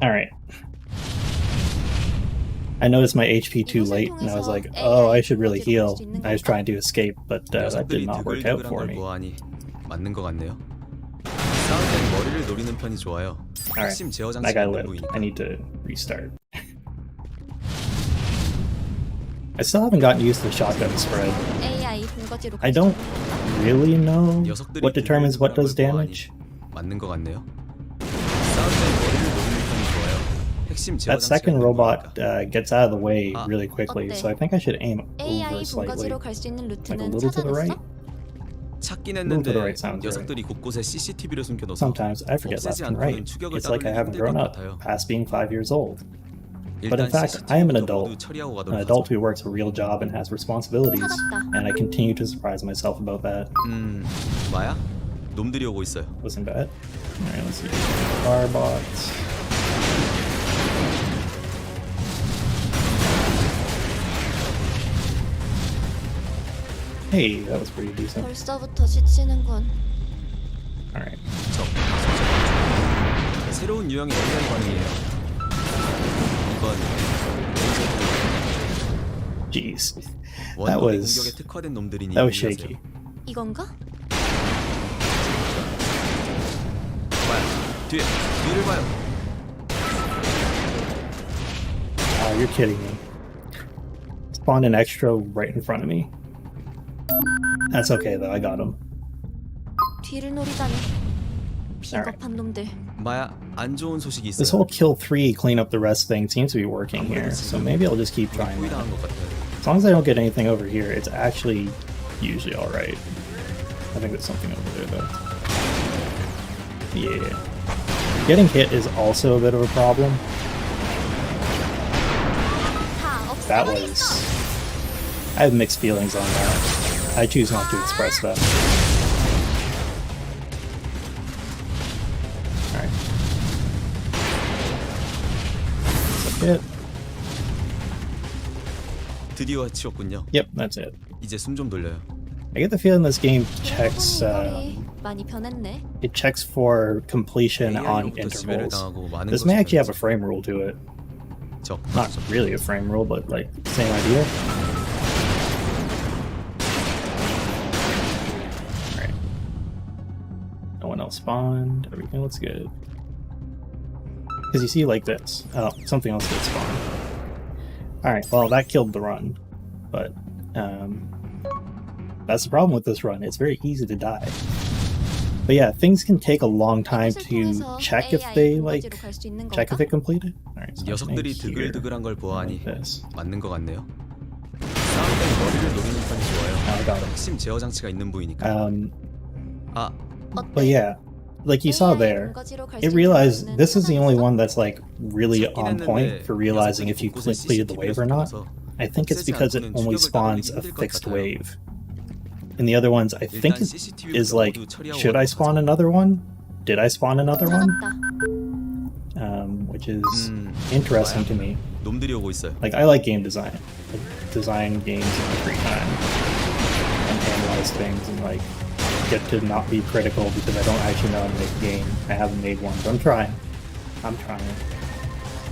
Alright. I noticed my HP too late, and I was like, oh, I should really heal. I was trying to escape, but that did 녀석들이 not work out 드글드글한 for 걸 me. 보아하니 맞는 것 같네요. 싸울 땐 머리를 노리는 편이 좋아요. Alright, 핵심 제어 that 장치가 guy 있는 lived. 부위니까. I need to restart. I still haven't gotten used to the shotgun spread. AI 본거지로 I 갈수 don't 있는 건가? really know 녀석들이 what determines what 드글드글한 does 걸 damage. 보아하니 맞는 것 같네요. 싸울 땐 머리를 노리는 편이 좋아요. 핵심 제어 That 장치가 second 있는 robot 부위니까. gets out of the way really quickly, 어때? so I think I should aim AI over slightly. 본거지로 갈 수 있는 Like a 루트는 little to the right? 찾아냈어? 찾긴 Move to 했는데 the right sounds 녀석들이 곳곳에 CCTV를 숨겨둬서 Sometimes I forget left 없애지 and right. 않고는 추격을 It's like I 따돌리기 haven't 힘들 것 grown up 같아요. past being 5 years old. But in 일단 fact, I am an CCTV부터 모두 adult. 처리하고 An 가도록 adult 하죠. who works a real job and has responsibilities, 찾았다. and I continue to surprise myself about that. 마야? 놈들이 오고 있어요. Wasn't bad. Alright, let's see. Barbots. Hey, that was pretty decent. 벌써부터 지치는군. Alright. 새로운 유형의 AI 반응이에요. 이건 Jeez. 원거리 was- 공격에 특화된 놈들이니 That was 유의하세요. shaky. 이건가? 마야, 뒤를 봐요. Oh, you're kidding me. Spawned an extra right in front of me. That's okay though, I got him. 뒤를 노리다니. 비겁한 놈들. 마야, 안 좋은 소식이 있어요. This whole kill 3 clean up the rest thing seems to be working here, so maybe I'll just keep trying that. 당한 것 같아요. As long as I don't get anything over here, it's actually usually alright. I think there's something over there though. Yeah. Getting hit is also a bit of a problem. 다 That 없애버리겠어. was... I have mixed feelings on that. I choose not to express that. Alright. That's it. 드디어 해치웠군요. Yep, that's it. 이제 숨 좀 돌려요. I get the feeling this game checks 이거리 많이 변했네. it checks for completion on AI로부터 지배를 intervals. 당하고 많은 This 것이 may actually have a 변했죠. frame rule to it. 적, Not really a frame rule, but like same idea. Alright. No one else spawned. Everything looks good. Because you see like this. Oh, something else did spawn. Alright, well that killed the run. But that's the problem with this run. It's very easy to die. But yeah, things can take a long time to check if they like check if it completed. Alright, so 녀석들이 something here. 드글드글한 걸 보아하니 Like this. 맞는 것 같네요. 싸울 땐 머리를 노리는 편이 좋아요. Oh, I got him. 핵심 제어 장치가 있는 부위니까. 아, But yeah, like you saw there, it realized this is the only one that's like really on point for realizing if you completed the wave or not. I think it's because it only spawns a fixed wave. And the other ones, I think it is like, should I spawn another one? Did I spawn another one? 찾았다. Which is interesting to me. 놈들이 오고 있어요. Like, I like game design. I design games in my free time. And analyze things and like, get to not be critical because I don't actually know how to make a game. I haven't made one, but I'm trying. I'm trying.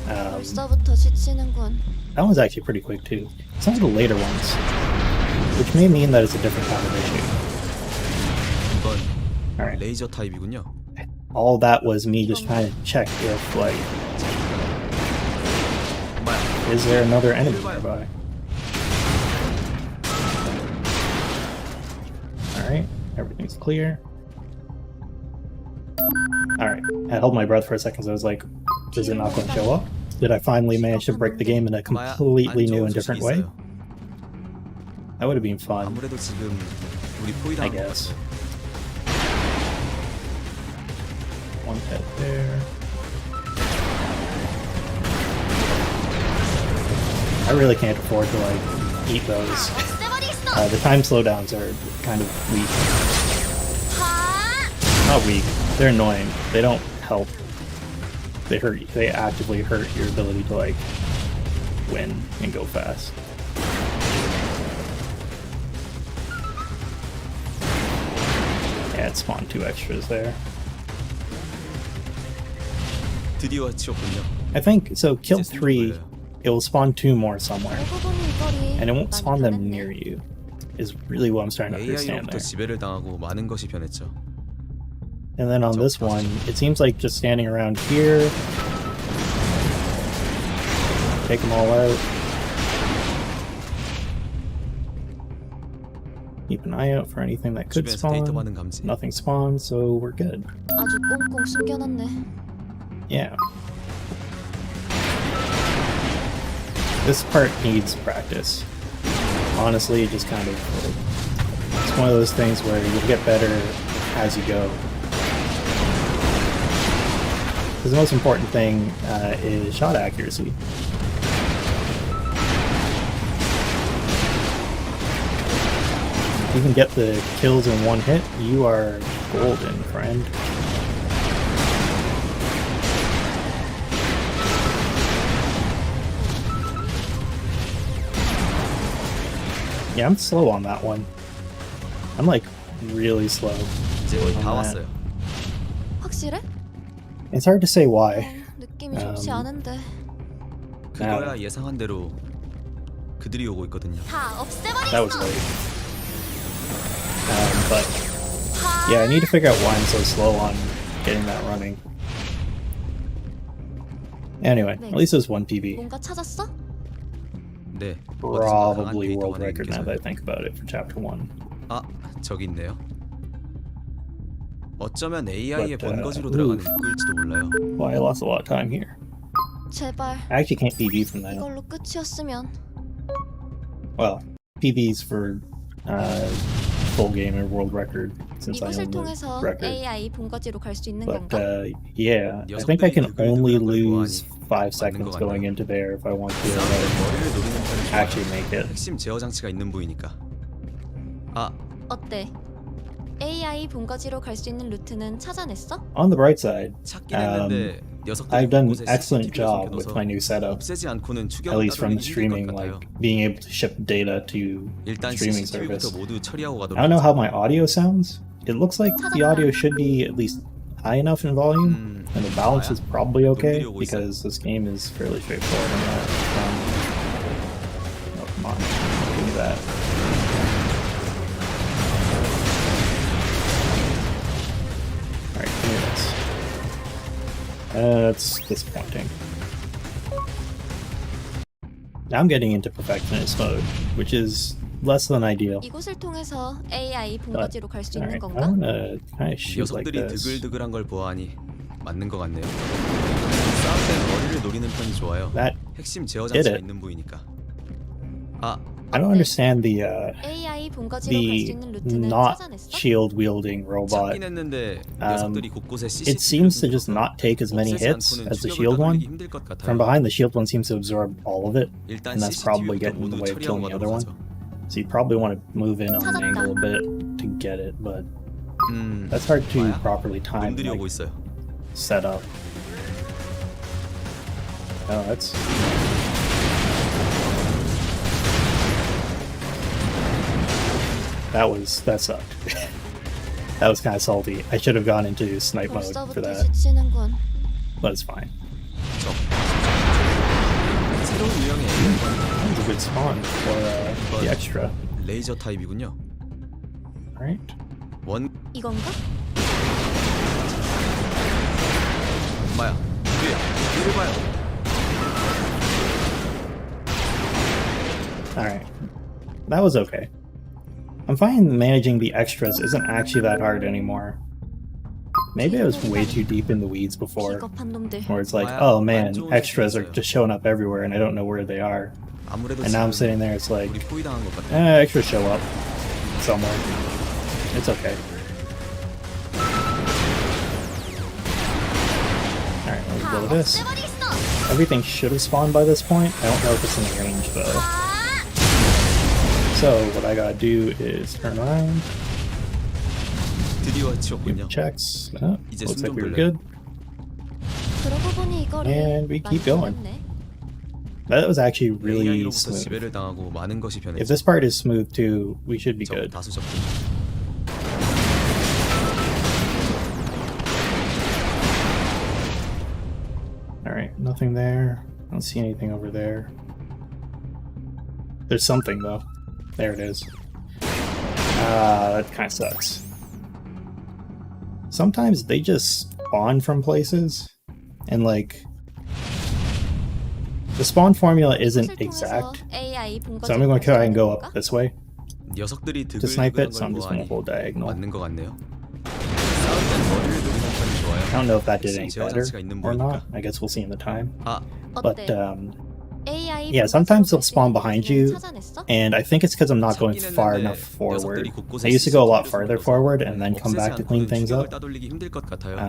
벌써부터 지치는군. That one's actually pretty quick too. Some of the later ones, which may mean that it's a different kind of issue. 이건 Alright. 레이저 타입이군요. All that was me just trying to check if, like, is there another enemy nearby? Alright, everything's clear. Alright, I held my breath for a second, so I was like, is it not going to show up? Did I finally manage to break the game in a completely new and different way? That would have been fun, 아무래도 지금 우리 I 포위당한 것 guess. 같아요. One hit there. I really can't afford to, like, eat those. The time slowdowns are kind of weak. Not weak, they're annoying. They don't help. They hurt. They actively hurt your ability to, like, win and go fast. Yeah, it spawned 2 extras there. 드디어 치웠군요. I think, so kill 이제 3, 걸려요. it will spawn 2 more somewhere. And it won't spawn them 많이 near you, is really what I'm starting to understand AI로부터 there. 지배를 당하고 많은 것이 변했죠. And then on this one, it seems like just standing around here, take them all out. Keep an eye out for anything that could 주변에서 데이터 spawn. 받는 감지. Nothing spawns, so we're good. 아주 꽁꽁 숨겨놨네. Yeah. This part needs practice. Honestly, it just kind of, it's one of those things where you'll get better as you go. Because the most important thing is shot accuracy. If you can get the kills in one hit, you are golden, friend. Yeah, I'm slow on that one. I'm like really slow. 이제 거의 다 on that. 왔어요. 확실해? It's hard to say why. 느낌이 좋지 않은데. 그거야 예상한 대로 그들이 오고 있거든요. 다 없애버리겠어. That was late. But yeah, I need to figure out why I'm so slow on getting that running. Anyway, at least there's one PB. 뭔가 찾았어? 네. Probably world record now that I think about it for chapter 1. 아, 저기 있네요. 어쩌면 AI의 But, 본거지로 들어가는 입구일지도 몰라요. Well, I lost a lot of time here. 제발 I actually can't PB from that. 이걸로 끝이었으면. Well, PBs for full game or world record since I 이곳을 own the 통해서 record. AI 본거지로 갈 수 있는 But 건가? yeah, I think I can only lose 5 seconds going into there if I want to 머리를 노리는 편이 좋아요. actually make it. 핵심 제어 장치가 있는 부위니까. 아, 어때? AI 본거지로 갈 수 있는 루트는 찾아냈어? On the bright side, 찾긴 했는데 녀석들이 I've done an 곳곳에 excellent CCTV를 job with 숨겨둬서 my new setup. 없애지 않고는 추격을 At least from 따돌리기 힘들 streaming, 것 같아요. like being able to ship data to 일단 streaming CCTV부터 service. 모두 처리하고 가도록 I don't know how 하죠. my audio sounds. It looks like the audio should be at least high enough in volume, and the balance is probably okay because this game is fairly straightforward on that. Oh, come on, give me that. Alright, give me this. That's disappointing. Now I'm getting into perfectionist mode, which is less than ideal. 이곳을 통해서 AI 본거지로 갈 수 있는 Alright, I 건가? wanna kind of shoot like 녀석들이 this. 드글드글한 걸 보아하니 맞는 것 같네요. 싸울 땐 머리를 노리는 편이 좋아요. That 핵심 제어 did 장치가 it. 있는 부위니까. 아, I don't understand the AI 본거지로 갈 수 있는 루트는 not 찾아냈어? shield wielding robot. 찾긴 했는데 녀석들이 곳곳에 CCTV를 It seems to just 숨겨둬서 not take as many 없애지 hits 않고는 as the 추격을 shield one. 따돌리기 힘들 것 같아요. From behind, the shield one seems to absorb all of it, 일단 and that's probably CCTV부터 getting in the 모두 way of killing 처리하고 the other 가도록 one. 하죠. So you probably want to move in on an 찾았다. angle a bit to get it, but that's hard to 뭐야? properly time 놈들이 and 오고 like, 있어요. set up. Oh, that's that sucked. That was kind of salty. I should have gone into snipe mode for 벌써부터 that, 지치는군. but it's fine. 적. 새로운 유형의 AI가 That was a good spawn for the extra. 레이저 타입이군요. Alright. 원 이건가? 엄마야, 뒤를 봐요. Alright. That was okay. I'm finding managing the extras isn't actually that hard anymore. Maybe I was way too deep in the weeds before, 비겁한 놈들. where it's like, oh man, extras are just showing up everywhere and I don't know where they are. 아무래도 And now I'm 지금 sitting there, it's like, 우리 포위당한 것 같아. extras show up somewhere. It's okay. Alright, let's go with this. Everything should have spawned by this point. I don't know if it's in range though. So what I gotta do is turn around, 드디어 do 치웠군요. checks. Oh, 이제 looks like 숨 we were 좀 good. 그러고 보니 이거를 And we keep 많이 going. 변했네. That was actually really AI로부터 smooth. 지배를 당하고 많은 것이 변했죠. If this part is smooth too, we should be 적 good. 다수 접근. Alright, nothing there. I don't see anything over there. There's something though. There it is. That kind of sucks. Sometimes they just spawn from places, and like the spawn formula isn't exact. AI So I'm going to try and go up this way 녀석들이 to snipe 드글드글한 it. So I'm 걸 just going to 보아하니 hold diagonal. 맞는 것 같네요. 싸울 땐 머리를 노리는 편이 좋아요. I don't know if that did any 핵심 제어 better 장치가 있는 or 보니까. not. I guess we'll see in the time. 아, But 어때? AI yeah, sometimes they'll spawn 분석 behind 시스템을 you, 찾아냈어? and I think it's because I'm not going 찾긴 far 했는데 enough forward. 녀석들이 곳곳에 I used to go a lot CCTV를 farther 숨겨둬서 forward and then come 없애지 back to clean 않고는 things 추격을 up. 따돌리기 힘들 것 같아요.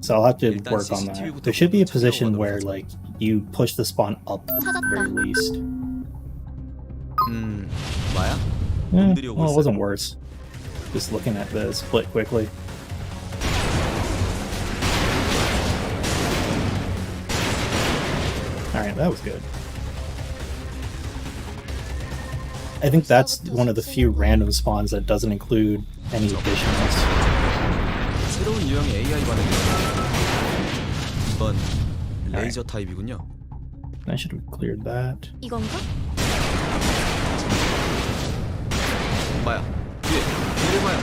So I'll have to 일단 work on CCTV that. There should be a 부터 position 찾아오도록 where 하자. like you push the spawn up at the very least. 뭐야? Eh, 놈들이 오고 well, it 있어. wasn't worse. Just looking at the split quickly. Alright, that was good. I think that's one of the few random spawns that doesn't include any additionals. 새로운 유형의 AI 반응이요. 이번 레이저 타입이군요. I should have cleared that. 이건가? 엄마야, 뒤를 봐요.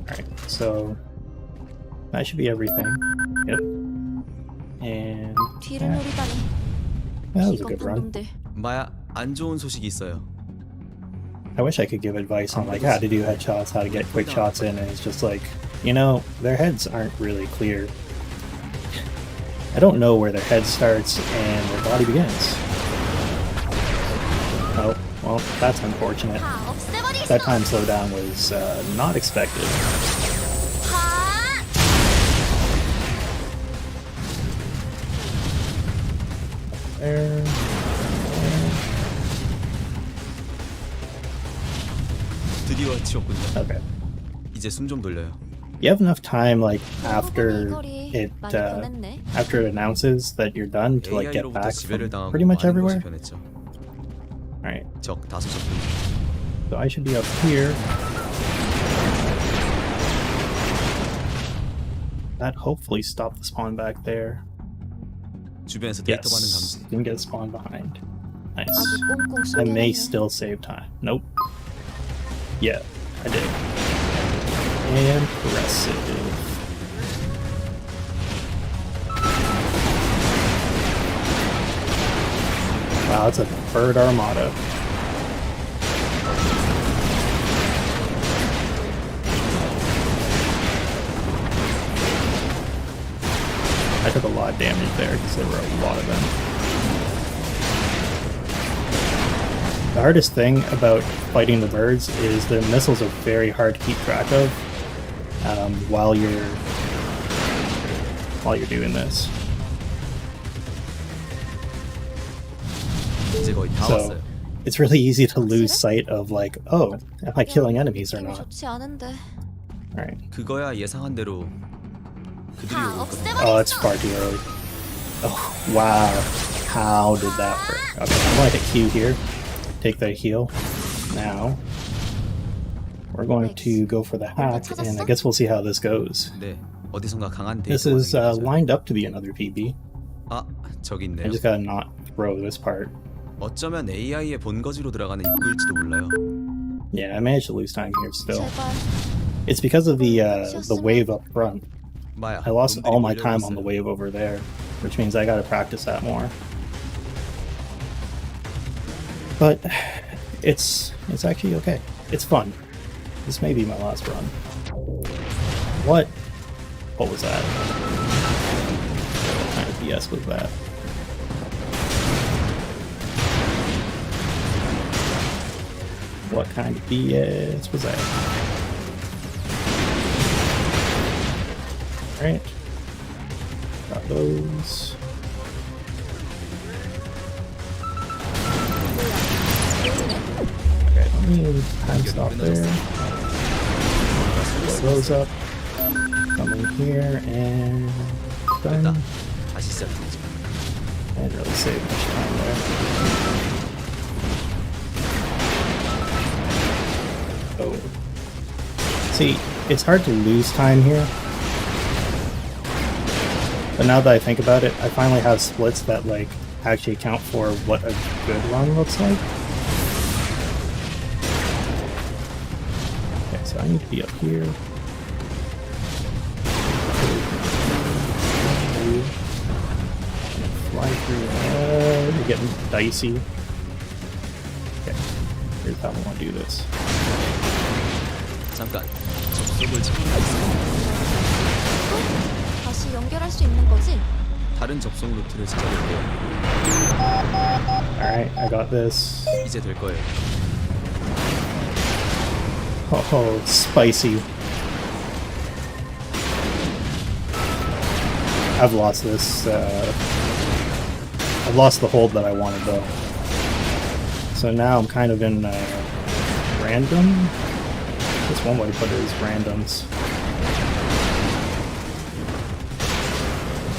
Alright, so that should be everything. Yep. And 뒤를 노리다니. that was a good 비겁한 run. 놈들. 엄마야, 안 좋은 소식이 있어요. I wish I could give advice on like how to do headshots, how to get quick shots in, and it's just like, you know, their heads aren't really clear. I don't know where their head starts and their body begins. Oh, well, that's unfortunate. 다 없애버리겠어. That time slowdown was not expected. 하! There. 드디어 치웠군요. Okay. 이제 숨 좀 돌려요. You have enough time, like 그러고 보니 after 이 거리 it 많이 변했네. after it announces that you're done to like get AI로부터 back 지배를 from 당하고 pretty much 많은 everywhere. 것이 변했죠. All right. 적 다수 접근. So I should be up here. That hopefully stopped the spawn back there. 주변에서 데이터 반응 Yes. 감지. Didn't get spawned behind. Nice. 아주 꽁꽁 I may 숨겨놨네. still save time. Nope. Yeah, I did. Impressive. Wow, it's a bird armada. I took a lot of damage there because there were a lot of them. The hardest thing about fighting the birds is the missiles are very hard to keep track of while you're doing this. 이제 거의 다 So 왔어요. it's really easy to lose sight of like, oh, am I killing enemies or 느낌이 not? 좋지 않은데. All right. 그거야 예상한 대로 그들이 다 오고 있거든요. Oh, it's far too early. Oh, wow. How did that work? Okay, I'm going to Q here. Take the heal. Now, we're going to go for the hack, and I guess we'll see how this goes. 네, 어디선가 강한 This 데이터가 is 생긴 거죠. lined up to be another PB. 아, 저기 I 있네요. just gotta not throw this part. 어쩌면 AI의 본거지로 들어가는 입구일지도 몰라요. Yeah, I managed to lose time here still. 제발. It's because of the wave up front. 마야, I lost 놈들이 all my time on the 몰려들었어요. wave over there, which means I gotta practice that more. But it's actually okay. It's fun. This may be my last run. What was that? What kind of BS was that? What kind of BS was that? Alright. Got those. Okay, let me time stop there. Blow those up. Come in here and 됐다. done. 다시 시작해보자. I didn't really save much time there. Oh. See, it's hard to lose time here. But now that I think about it, I finally have splits that like actually account for what a good run looks like. Okay, so I need to be up here. Fly through. You're getting dicey. Okay, here's how I want to do this. 잠깐, 접속을 체크하겠습니다. 다시 연결할 수 있는 거지? 다른 접속 루트를 찾아볼게요. Alright, I got this. 이제 될 거예요. Oh, spicy. I've lost this. I've lost the hold that I wanted though. So now I'm kind of in random. That's one way to put it, is randoms.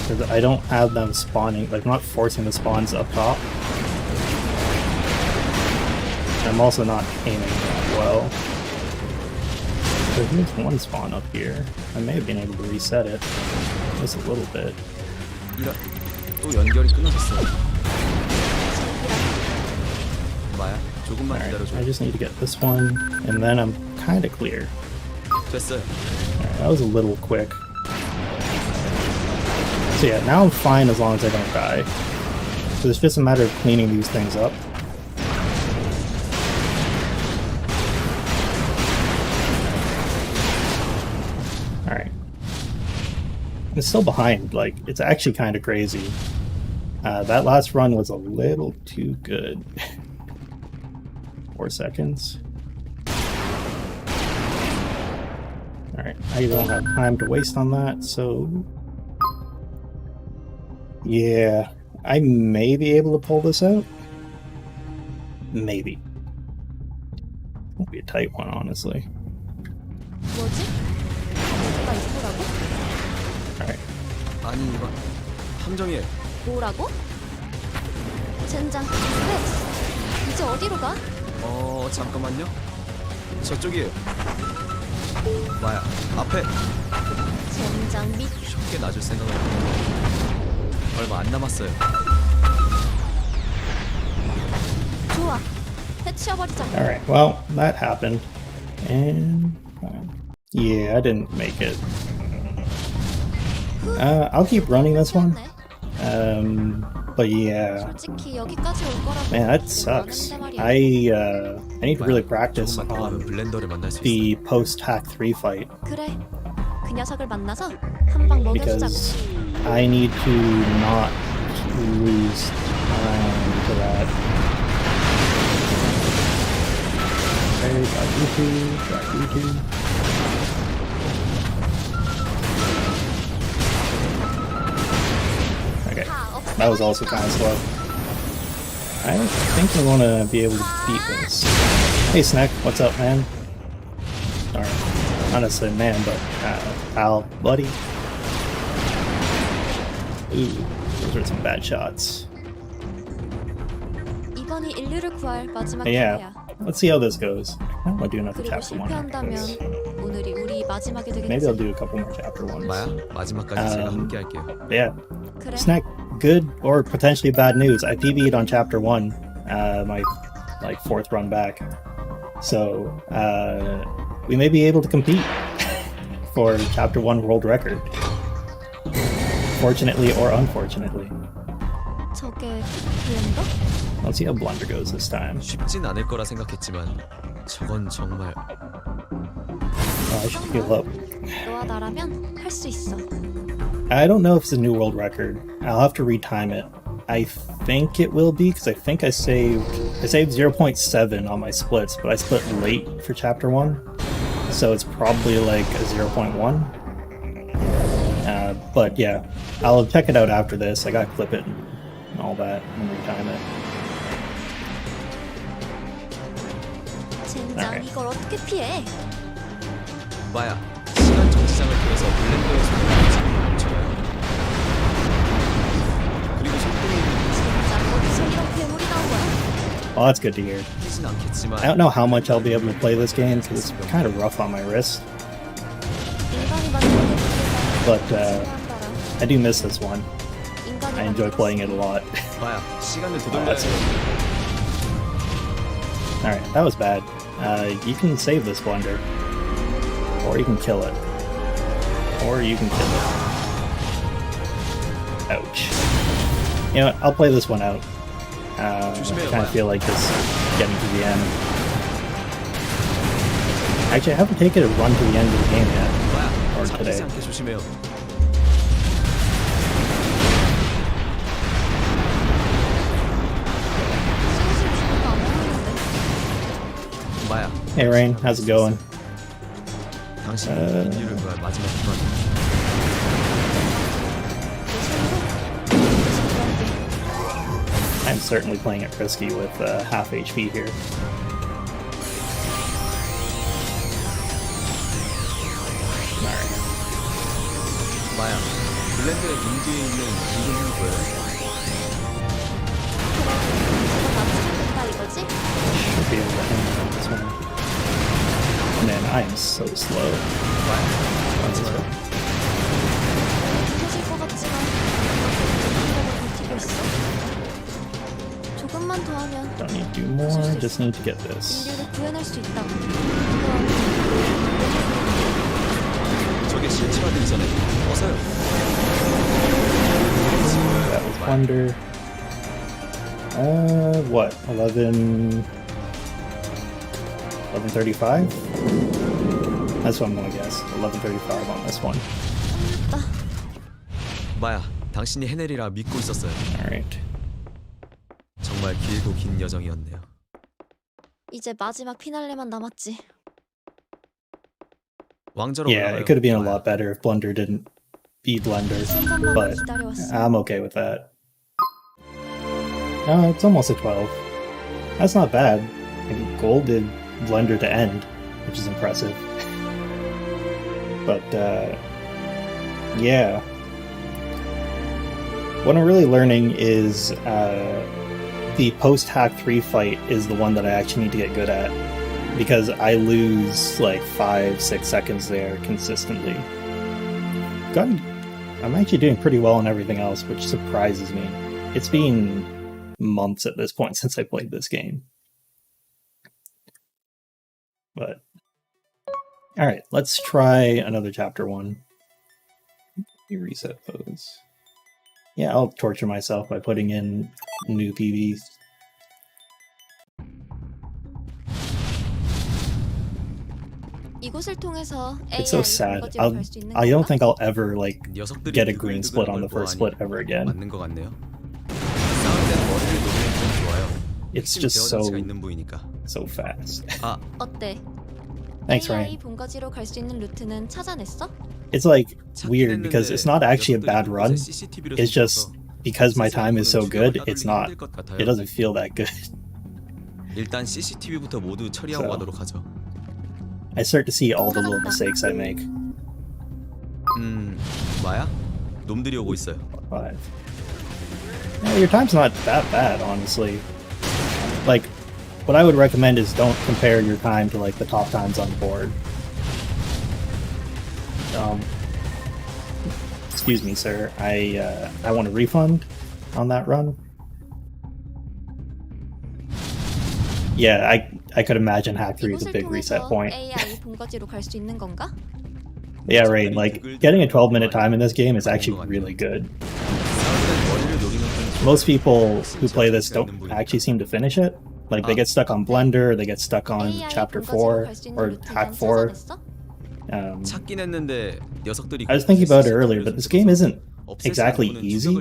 Because I don't have them spawning, like I'm not forcing the spawns up top. I'm also not aiming that well. So here's one spawn up here. I may have been able to reset it. Just a little bit. 이런, 또 연결이 끊어졌어요. 마야, 조금만 Alright, 기다려줘. I just need to get this one, and then I'm kind of clear. 됐어요. Alright, that was a little quick. So yeah, now I'm fine as long as I don't die. So it's just a matter of cleaning these things up. Alright. It's still behind, like, it's actually kind of crazy. That last run was a little too good. 4 seconds. Alright, I don't have time to waste on that, so... Yeah, I may be able to pull this out. Maybe. Won't be a tight one, honestly. 뭐지? 뭐가 있더라고? Alright. 아니, 이건 함정이에요. 뭐라고? 젠장, 렉스! 이제 어디로 가? 잠깐만요. 저쪽이에요. 마야, 앞에 젠장 미... 쉽게 놔줄 생각은 얼마 안 남았어요. 좋아, 해치워버리자. Alright, well, that happened. And... yeah, I didn't make it. I'll keep running this one. But yeah, 솔직히 여기까지 올 거라고 man, that 생각 sucks. 안 했는데 말이야. I need to really practice 조금만 더 하면 on 블렌더를 만날 수 있어요. the post-hack 3 fight 그래, 그 녀석을 만나서 한 방 먹여주자고. because I need to not lose time to that. Okay, got YouTube. Okay, that was also kind of slow. I think we're gonna be able to beat this. Hey Snack, what's up, man? Or not necessarily man, but pal, buddy. Ooh, those are some bad shots. 이번이 인류를 구할 마지막 Hey, yeah, 기회야. let's see how this goes. I want to do another 그리고 chapter 1. 실패한다면 오늘이 우리 마지막이 되겠지. Maybe I'll do a couple more chapter ones. 마야, 마지막까지 제가 함께 할게요. Yeah. 그래. Snack, good or potentially bad news. I PB'd on chapter 1, my like 4th run back. So we may be able to compete for chapter 1 world record. Fortunately or unfortunately. 저게 블렌더? Let's see how Blunder goes this time. 쉽진 않을 거라 생각했지만 저건 정말 Oh, I should heal up. 너와 나라면 할 수 있어. I don't know if it's a new world record. I'll have to retime it. I think it will be because I think I saved 0.7 on my splits, but I split late for chapter 1, so it's probably like a 0.1. But yeah, I'll check it out after this. I gotta clip it and all that and retime it. 젠장 Alright. 이걸 어떻게 피해? 마야, 시간 정지장을 통해서 블렌더의 속도를 지금 멈춰요. 그리고 속도를 진짜 어디서 이런 괴물이 나온 거야? Well, that's good to hear. 뛰진 않겠지만 I don't know how much I'll be able to play this game because it's kind of rough on my wrist, 인간이 만든 괴물이다. but I do miss this one. 인간이 I enjoy playing it a lot. 마야, 시간을 Oh, 되돌려야 that's 해. Alright, that was bad. You can save this Blunder. Or you can kill it. Or you can kill it. Ouch. You know what, I'll play this one out. I kind of feel like just getting to the end. Actually, I haven't taken a run to the end of the game yet. 마야, Or 잡히지 today. 않게 조심해요. 슬슬 죽는 거안 보이는데. 마야, Hey Rain, how's it going? 당신이 인류를 구할 마지막 희망. I'm certainly playing it risky with half HP here. Alright. 마야, 블렌더의 눈 뒤에 있는 붉은 힘이 보여요? 제가 맞춰준다 이거지? Should be able to handle this one. Man, I am so slow. on this one. 부서질 것 같지만 인간을 버티고 있어. 조금만 더 하면 Don't need to do more, just need to get this. 인류를 구해낼 수 있다. 저게 실체화되기 전에 어서요. That was Wonder. What? 1135? That's what I'm gonna guess. 1135 on this one. 마야, 당신이 해내리라 믿고 있었어요. Alright. 정말 길고 긴 여정이었네요. 이제 마지막 피날레만 남았지. 왕자로 Yeah, 올라가요. it could have been a 마야. lot better if Blunder didn't be Blunder, 순간만을 but 기다려왔어. I'm okay with that. It's almost a 12. That's not bad. Like, Gold did Blunder to end, which is impressive. But, yeah. What I'm really learning is the post-Hack 3 fight is the one that I actually need to get good at, because I lose like 5-6 seconds there consistently. I'm actually doing pretty well on everything else, which surprises me. It's been months at this point since I played this game. But alright, let's try another chapter 1. Let me reset those. Yeah, I'll torture myself by putting in new PVs. 이곳을 통해서 It's so AI sad. 본거지로 갈 수 있는 I don't 건가? think I'll ever like 녀석들이 get a 드글드글한 green split on 걸 the first 보아하니 split ever again. 맞는 것 같네요. 싸울 땐 머리를 노리는 건 좋아요. It's 핵심 just 제어 so 장치가 있는 부위니까. so fast. 아, 어때? Thanks, AI Ryan. 본거지로 갈 수 있는 루트는 찾아냈어? It's like 찾긴 weird because it's not actually a bad run. It's just because my time is so good, it's not. It doesn't feel that good. 일단 CCTV부터 모두 처리하고 So. 가도록 하죠. I start to see all the little mistakes I make. 마야? 놈들이 오고 있어요. But yeah, your time's not that bad, honestly. Like, what I would recommend is don't compare your time to like the top times on the board. excuse me, sir. I want a refund on that run. Yeah, I could imagine Hack 3 is a 이곳을 big reset 통해서 point. AI 본거지로 갈 수 있는 건가? Yeah, right. Like getting a 12-minute time in this game is actually really good. Most people who play this don't actually seem to finish it. Like they get stuck on Blender, they get stuck on AI Chapter 본거지로 4 갈 수 있는 or 루트는 Hack 4. 찾아냈어? 찾긴 했는데 녀석들이 I was thinking about it earlier, but this game isn't exactly easy.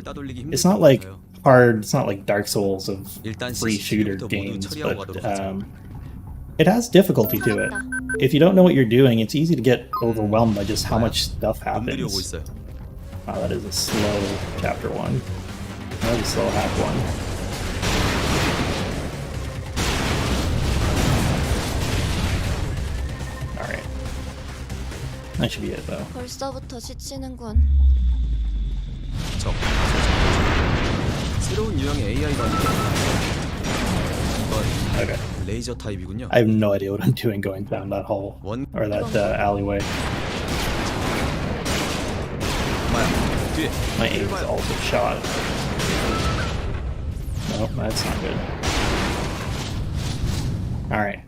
It's not like hard, it's not like Dark Souls of free shooter games, but it has difficulty to it. If you don't know what you're doing, it's easy to get overwhelmed by just how much stuff 놈들이 오고 happens. 있어요. Wow, that is a slow Chapter 1. That is a slow Hack 1. Alright. That should be it, though. 벌써부터 지치는군. 적. 새로운 유형의 AI가 아니고 이건 Okay. 레이저 타입이군요. I have no idea what I'm doing going down that hole. Or that alleyway. 뭐야? 뒤에. My aim is also shot. Nope, that's not good. Alright.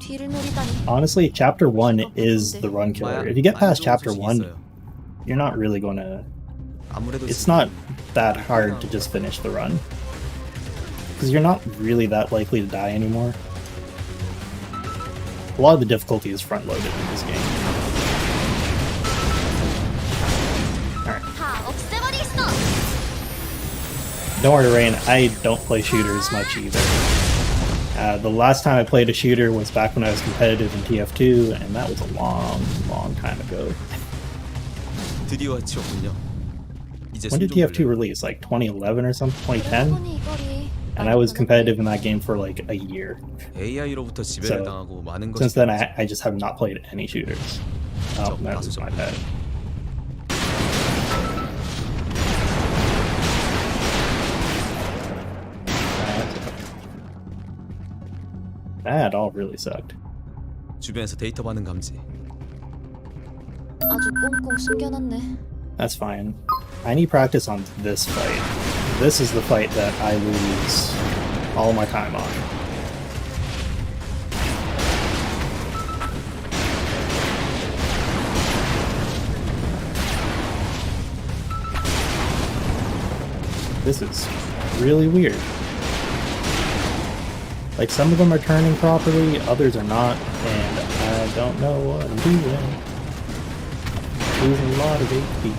뒤를 노리다니. Honestly, Chapter 1 is the run killer. If you get past Chapter 1, you're not really gonna... 아무래도 It's not that hard to just finish the run. Because you're not really that likely to die anymore. A lot of the difficulty is front-loaded in this game. 다 없애버리겠어. Don't worry, Rain, I don't play shooters much either. The last time I played a shooter was back when I was competitive in TF2, and that was a long, long time ago. 드디어 치웠군요. 이제 When did TF2 release? Like 2011 or something? 2010? And I was competitive in that game for like a year. AI로부터 지배를 당하고 많은 것이 Since then, I just have not played any shooters. Oh, that was my bad. That all really sucked. 주변에서 데이터 반응 감지. 아주 꽁꽁 숨겨놨네. That's fine. I need practice on this fight. This is the fight that I lose all my time on. This is really weird. Like, some of them are turning properly, others are not, and I don't know what I'm doing. Losing a lot of HP.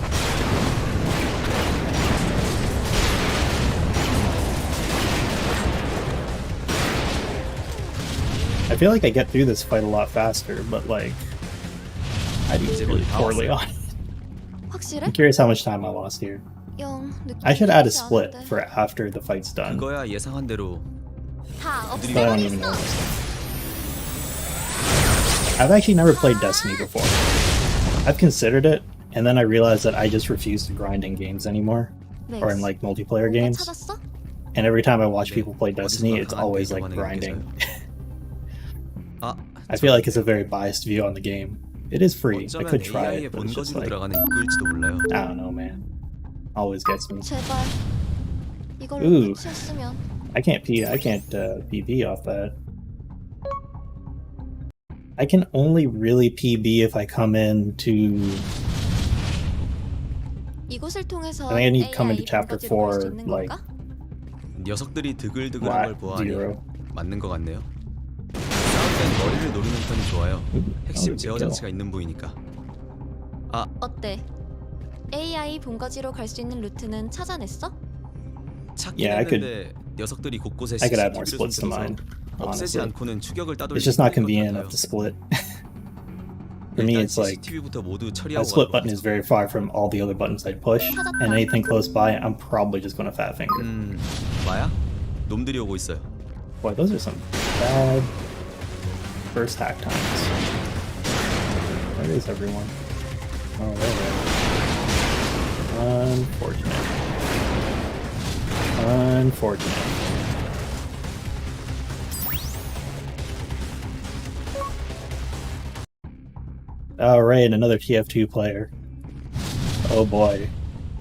I feel like I get through this fight a lot faster, but like, I do really poorly on it. 확실해? I'm curious how much time I lost here. 영 I should add a 느낌이 split 않은데. for after the fight's done. 그거야 예상한 대로. 다 But I don't even know 없애버리겠어. this. I've actually never played Destiny before. I've considered it, and then I realized that I just refuse to grind in games anymore, or in like multiplayer 뭔가 games. 찾았어? And every time I watch people play Destiny, it's always like grinding. 아, I feel like it's a very biased view on the game. It is free. I 어쩌면 could try AI의 it, but it's just 본거지로 like, 들어가는 입구일지도 몰라요. I don't know, man. Always gets me. 제발. 이걸로 Ooh. 끝이었으면. I can't PB off that. I can only really PB if I come into... 이곳을 통해서 I think I need to come AI into chapter 본거지로 갈수 4, 있는 like, 건가? 녀석들이 드글드글한 걸 lat 보아하니 0. 맞는 것 같네요. 싸울 땐 머리를 노리는 편이 좋아요. 핵심 Oh, 제어 장치가 있는 부위니까. 아, 어때? AI 본거지로 갈 수 있는 루트는 찾아냈어? 찾긴 Yeah, I could- 했는데 녀석들이 곳곳에 I could add more CCTV를 splits to 손들어서 mine, 없애지 honestly. 않고는 추격을 따돌리기 It's just not 힘들 것 convenient 같아요. enough to split. For me, 일단 it's like, CCTV부터 모두 that 처리하고 split 가도록 button is very far from all the other buttons I'd push, and anything close by, I'm probably just going to fat finger. 마야? 놈들이 오고 있어요. Boy, those are some bad first hack times. Where is everyone? Oh, there they are. Unfortunate. Unfortunate. Oh, right, another TF2 player. Oh boy.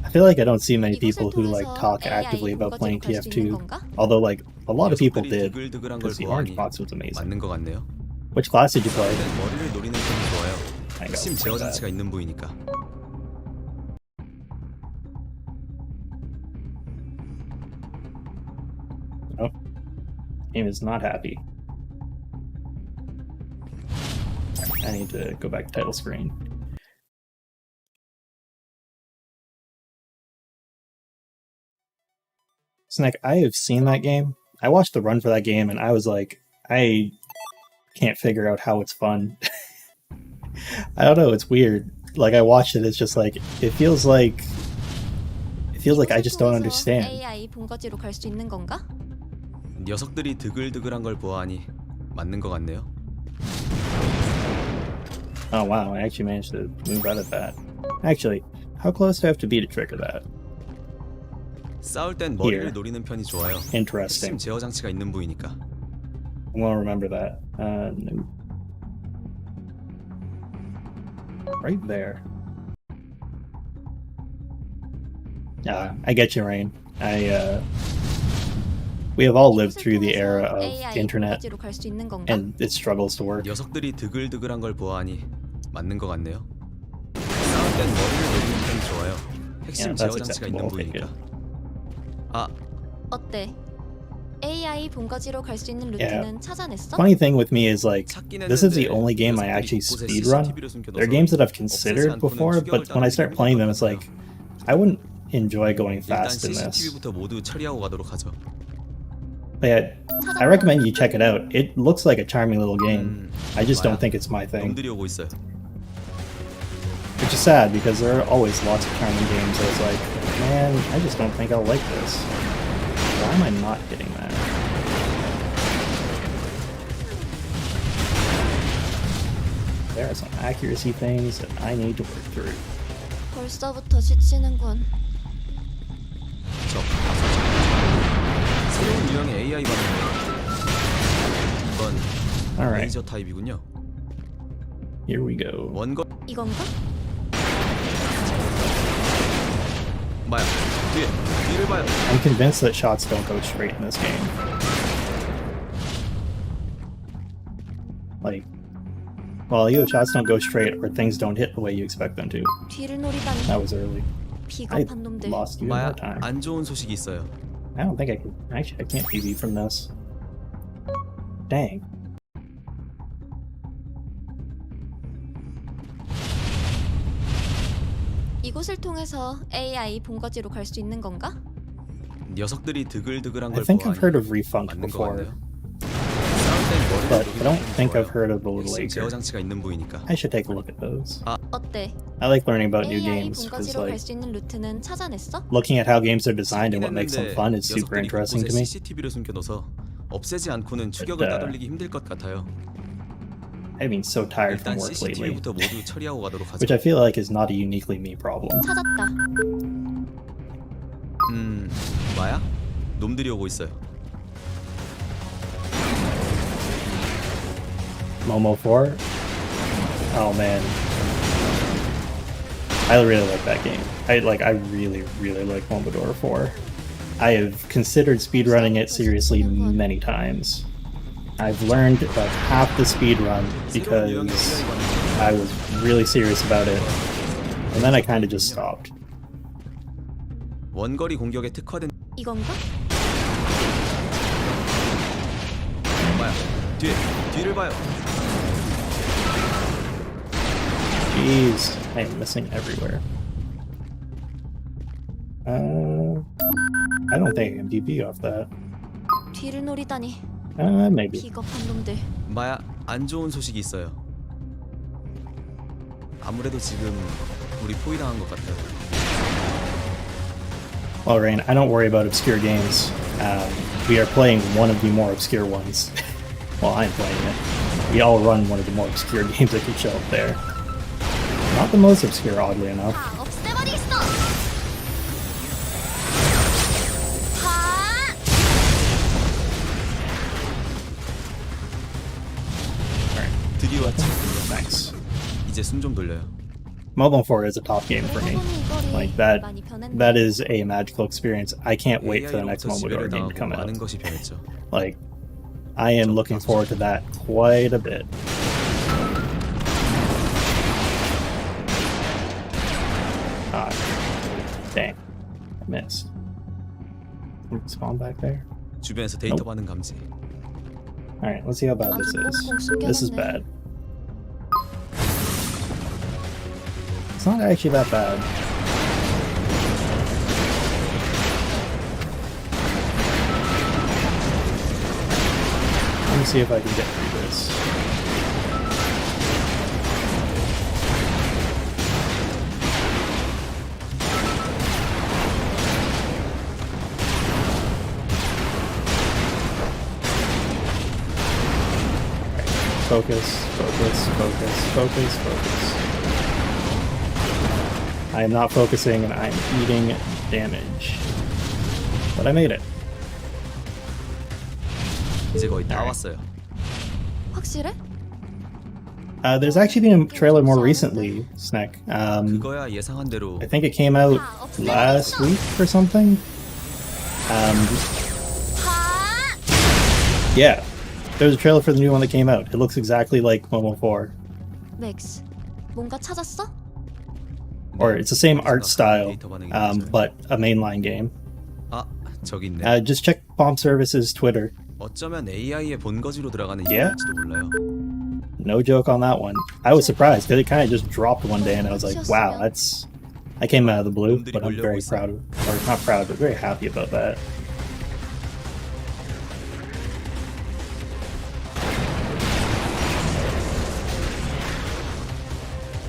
I feel like I don't see many people who like talk actively about playing TF2. Although like a lot of people did, 드글드글한 걸 because the orange 보아하니 box was amazing. 맞는 것 같네요. Which class did you play? 싸울 땐 머리를 노리는 편이 좋아요. I got 핵심 제어 that. 장치가 있는 부위니까. Nope. Game is not happy. I need to go back to title screen. Snack, I have seen that game. I watched the run for that game and I was like, I can't figure out how it's fun. I don't know, it's weird. Like I watched it, it's just like it feels like I just don't understand. AI 본거지로 갈 수 있는 건가? 녀석들이 드글드글한 걸 보아하니 맞는 것 같네요. Oh wow, I actually managed to move out of that. Actually, how close do I have to be to trigger that? 싸울 땐 머리를 노리는 편이 좋아요. Interesting. 핵심 제어 장치가 있는 부위니까. I'm gonna remember that. No. Right there. I get you, Rain. We have all lived through the era of internet, and it struggles to work. 녀석들이 드글드글한 걸 보아하니 맞는 것 같네요. 싸울 땐 머리를 노리는 편이 좋아요. 핵심 제어 장치가 있는 부위니까. 아, 어때? AI 본거지로 갈 수 있는 루트는 찾아냈어? Funny thing with me is like, this is the only game I actually speedrun. There are games that I've considered before, but when I start playing them, it's like, I wouldn't enjoy going fast in this. CCTV부터 모두 처리하고 가도록 하죠. But I recommend you check it out. It looks like a charming little game. I just don't think it's my thing. 놈들이 오고 있어요. Which is sad because there are always lots of charming games that it's like, man, I just don't think I'll like this. Why am I not getting that? There are some accuracy things that I need to work through. 벌써부터 지치는군. 새로운 유형의 AI 반응이에요. 이건 Alright, 레이저 타입이군요. here we go. 원거 이건가? 마야 뒤를 봐요. I'm convinced that shots don't go straight in this game. Like, well, either shots don't go straight or things don't hit the way you expect them to. 뒤를 노리다니. That was early. I 비겁한 놈들. lost you in 마야 no time. 안 좋은 소식이 있어요. I don't think I can. Actually, I can't PB from this. Dang. 이곳을 통해서 AI 본거지로 갈 수 있는 건가? 녀석들이 드글드글한 I 걸 think I've 보아하니 heard of Refunk 맞는 것 before, 같네요. 싸울 땐 머리를 but I 노리는 don't 편이 think 좋아요. I've heard of the Little 핵심 제어 Acre. 장치가 있는 부위니까. I should take a look at those. 어때? I like learning about new AI games because, 본거지로 갈 like, 수 있는 루트는 찾아냈어? looking at how games are designed and what makes them 했는데 fun is super 녀석들이 interesting to 곳곳에 me. CCTV를 숨겨둬서 없애지 않고는 추격을 But, 따돌리기 힘들 것 같아요. I've been so tired from 일단 work lately, CCTV부터 모두 처리하고 가도록 하죠. which I feel like is not a uniquely me problem. 찾았다. 마야? 놈들이 오고 있어요. Momo 4? Oh man. I really like that game. I really like Momodora 4. I have considered speedrunning it seriously many times. I've learned about half the speedrun because I was really serious about it, and then I kind of just stopped. 원거리 공격에 특화된 이건가? 마야. 뒤를 봐요. Jeez, I am missing everywhere. I don't think I can DP off that. 뒤를 노리다니. Maybe. 비겁한 놈들. 마야, 안 좋은 소식이 있어요. 아무래도 지금 우리 포위당한 것 같아요. Well, Rain, I don't worry about obscure games. We are playing one of the more obscure ones. Well, I'm playing it. We all run one of the more obscure games that could show up there. Not the most obscure, oddly enough. 다 없애버리겠어. 하! 드디어 왔지. Thanks. 이제 이제 숨 좀 돌려요. Mobile 4 is a top game for me. 해보니 Like 이거리 that, 많이 변했네. that is a magical experience. I can't wait for the next AI로부터 Momodora 지배를 game to come 당하고 많은 out. 것이 변했죠. Like, I am looking forward to that quite a bit. Ah, dang, I missed. Spawn back there. 주변에서 데이터 받는 감지. All right, let's see how bad this is. This is bad. It's not actually that bad. Let me see if I can get through this. Focus, focus, focus, focus, focus. I am not focusing and I'm eating damage. But I made it. 이제 거의 다 왔어요. 확실해? There's actually been a trailer more recently, Snack. 그거야 예상한 대로. I think it came out last week or something. Yeah, there's a trailer for the new one that came out. It looks exactly like Momo 4. 맥스, 뭔가 찾았어? Or it's the same art style, but a mainline game. 아, 저기 있네. Just check Bomb Service's Twitter. 어쩌면 AI의 본거지로 들어가는 Yeah? 이유일지도 몰라요. No joke on that one. I was surprised because it kind of just dropped one day and I was like, wow, that's... I came out of the blue, but I'm very proud of... Or not proud, but very happy about that.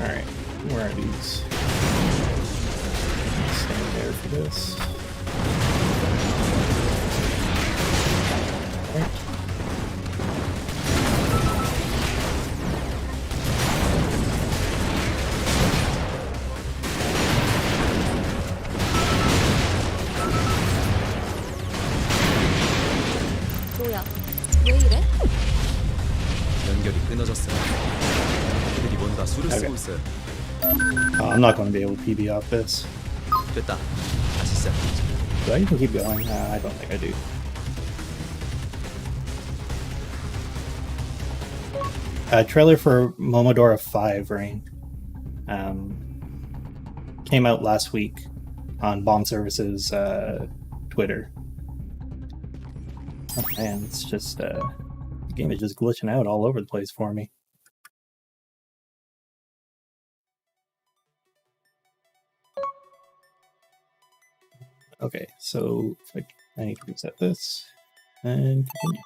Alright, where are these? Stand there for this. Alright. 뭐야? 왜 이래? 연결이 끊어졌어요. 그들이 뭔가 수를 쓰고 Okay. 있어요. I'm not going to be able to PB off this. 됐다. 다시 시작해보자. Do I even keep going? I don't think I do. Trailer for Momodora 5 Rain came out last week on Bomb Service's Twitter. Oh man, it's just the game is just glitching out all over the place for me. Okay, so I need to reset this and continue.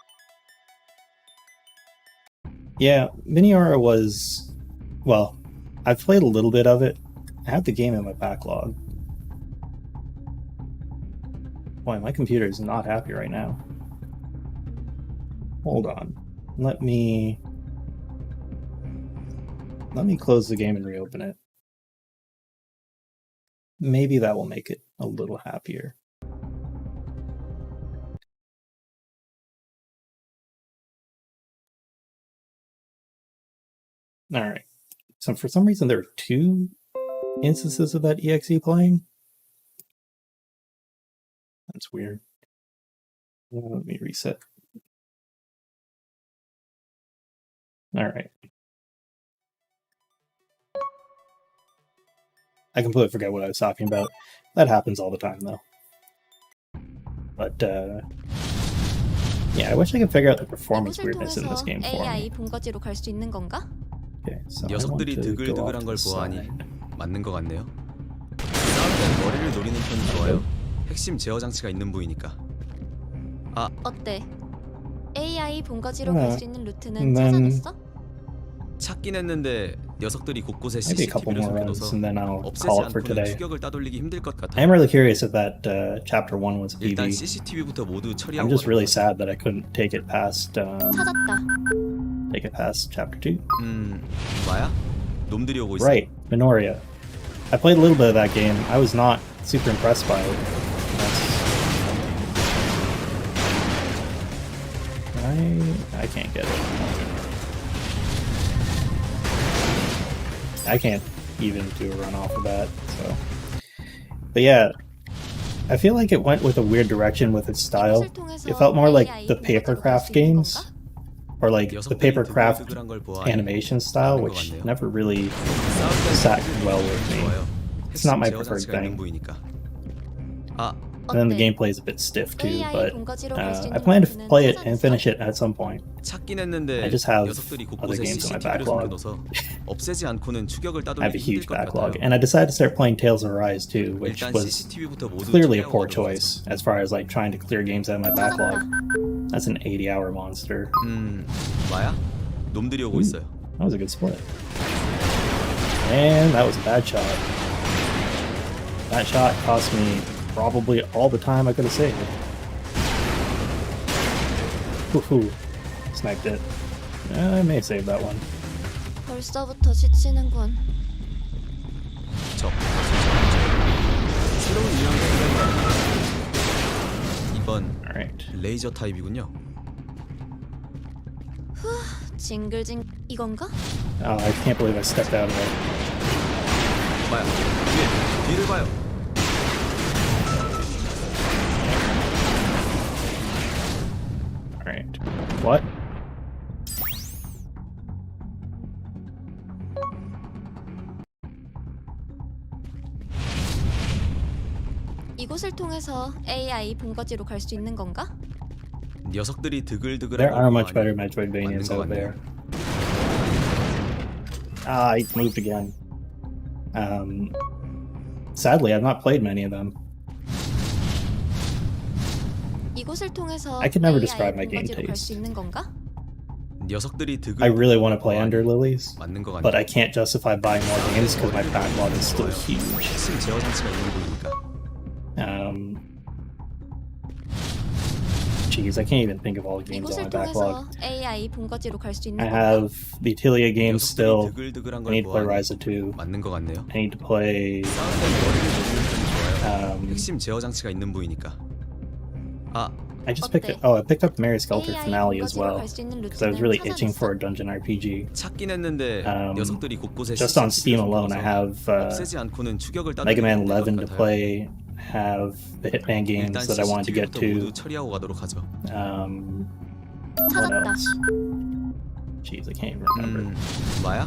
Yeah, Miniara was, well, I've played a little bit of it. I have the game in my backlog. Boy, my computer is not happy right now. Hold on. Let me close the game and reopen it. Maybe that will make it a little happier. Alright. So for some reason there are two instances of that EXE playing. That's weird. Let me reset. Alright. I completely forget what I was talking about. That happens all the time though. But yeah, I wish I could figure out the performance 이곳을 weirdness in this 통해서 game for me. AI 본거지로 갈 수 있는 건가? Okay, so I want 녀석들이 to go off 드글드글한 to 걸 the 보아하니 side. 맞는 것 같네요. 싸울 땐 머리를 노리는 편이 좋아요. 핵심 제어 장치가 있는 부위니까. 어때? AI 본거지로 Yeah. 갈 수 있는 루트는 And then- 찾아냈어? 찾긴 했는데 녀석들이 곳곳에 Maybe a couple CCTV를 more runs 숨겨둬서 and then I'll 없애지 call it for 않고는 today. 추격을 따돌리기 힘들 것 I 같아요. am really curious if that chapter 1 was a 일단 PB. CCTV부터 모두 I'm 처리하고 just really 가는 sad that I couldn't take it past 찾았다. chapter 2. 뭐야? 놈들이 오고 있어. Right, Minoria. I played a little bit of that game. I was not super impressed by it. I can't get it. I can't even do a run off of that. So, but yeah, I feel like it went with a weird direction with its style. 이곳을 통해서 It felt more like AI the 본거지로 갈수 papercraft 있는 games, 건가? or like the 녀석들이 papercraft 드글드글한 걸 보아하니 animation style, 맞는 것 which 같네요. never really 싸울 땐 sat 머리를 well 노리는 with 편이 me. 좋아요. It's not my 핵심 제어 preferred 장치가 있는 thing. 부위니까. 아, And then the 어때? gameplay is a bit stiff too, AI but 본거지로 갈수 I 있는 plan to 루트는 play it and 찾아냈어? finish it at some point. 찾긴 했는데 I just have 녀석들이 other 곳곳에 games in my CCTV를 backlog. 숨겨둬서 없애지 않고는 추격을 I have 따돌리기 a 힘들 huge 것 backlog, 같아요. and I decided to start playing Tales of Arise too, which 일단 was CCTV부터 모두 clearly a 처리하고 poor 가도록 choice as far as like trying to clear games out of my backlog. That's an 80-hour monster. 하죠. 마야? 놈들이 오고 Ooh. 있어요. That was a good split. And that was a bad shot. That shot cost me probably all the time I could have saved. Woohoo. Sniped it. I may have saved that one. 벌써부터 지치는군. 새로운 유형의 AI 이번 Alright. 레이저 타입이군요. 징글징 이건가? Oh, I can't believe I stepped out of it. 마야, 뒤를 봐요. Alright. What? 이곳을 통해서 AI 본거지로 갈 수 있는 건가? 녀석들이 드글드글한 There 걸 are much 보아하니 better Metroidvanias 맞는 것 out there. 같네요. Ah, I moved again. Sadly, I've not played many of them. 이곳을 통해서 I could never AI describe my game 본거지로 갈 수 taste. 있는 건가? 녀석들이 I really want to play 보아하니 Under Lilies, 맞는 것 같네요. but I can't justify buying more games because my backlog is still huge. 핵심 제어 장치가 있는 부위니까. Jeez, I can't even think of all the games on 이곳을 my backlog. 통해서 AI 본거지로 갈 수 있는 I 건가? have the Atelier games 녀석들이 still. 드글드글한 I 걸 need to play 보아하니 Ryza 2. 맞는 것 같네요. I need to play. 싸울 땐 머리를 노리는 편이 좋아요. Um, 핵심 제어 장치가 있는 부위니까. 아, I just picked it. Oh, I picked up Mary Skelter AI Finale as 본거지로 well 갈 수 있는 because I was really 루트는 itching 찾아냈어? for a dungeon RPG. 찾긴 했는데 녀석들이 곳곳에 Just on Steam CCTV를 alone, I 숨겨서 have 없애지 않고는 추격을 따돌리기 Mega Man 힘들 것 11 to 같아요. play. Have the Hitman games 일단 that I wanted to get CCTV부터 모두 to. 처리하고 가도록 하죠. What 찾았다. else? Jeez, I can't even remember. 마야?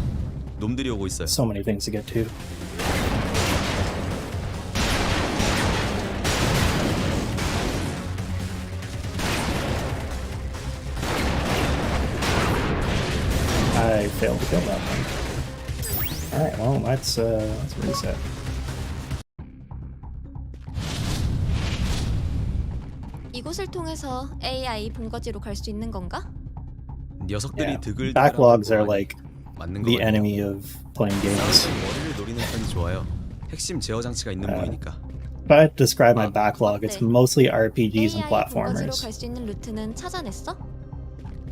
놈들이 오고 있어요. So many things to get to. I failed to kill that one. Alright, well, let's reset. 이곳을 통해서 AI 본거지로 갈 수 있는 건가? 녀석들이 Yeah. 드글드글한 Backlogs 걸 are 보아하니 like 맞는 것 the 같네요. enemy of playing games. 싸울 땐 머리를 노리는 편이 좋아요. 핵심 제어 장치가 있는 부위니까. If I had to describe my backlog, it's 어때? mostly RPGs and AI 본거지로 platformers. 갈 수 있는 루트는 찾아냈어?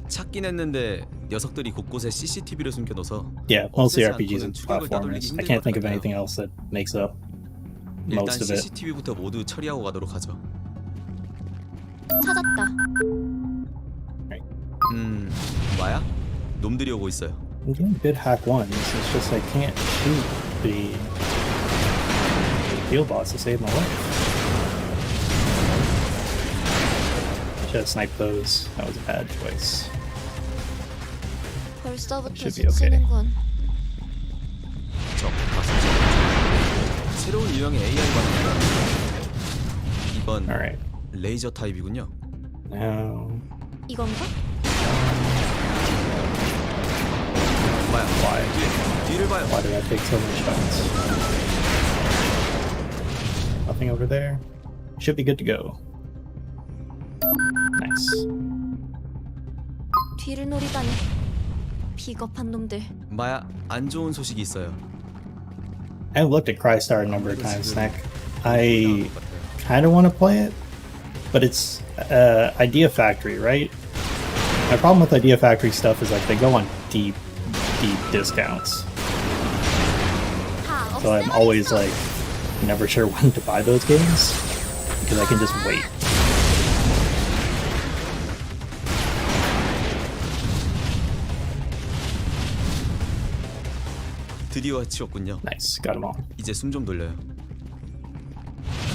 찾긴 했는데 녀석들이 곳곳에 CCTV를 숨겨둬서 Yeah, mostly 없애지 RPGs 않고는 and 추격을 따돌리기 platformers. I 힘들 can't 것 think of 같아요. anything else that makes up 일단 most of it. CCTV부터 모두 처리하고 가도록 하죠. 찾았다. 마야? 놈들이 오고 있어요. I'm getting good hack ones. It's just I can't shoot the field boss to save my life. Should have sniped those. That was a bad choice. 벌써부터 Should be okay. 지치는군. 저 가슴 새로운 유형의 AI 반응이다. 이번 Alright. 레이저 타입이군요. Now, 이건가? 마야, why? 뒤를 봐요. Why did I take so many shots? Nothing over there. Should be good to go. Nice. 뒤를 노리다니. 비겁한 놈들. 마야, 안 좋은 소식이 있어요. I've looked at Crystar a number of times, Snack. I kind of want to play it, but it's Idea Factory, right? My problem with Idea Factory stuff is like they go on deep discounts. 다 So I'm always 없애버렸어. like never sure when to buy those games because I can just wait. 드디어 해치웠군요. Nice, got them all. 이제 숨 좀 돌려요.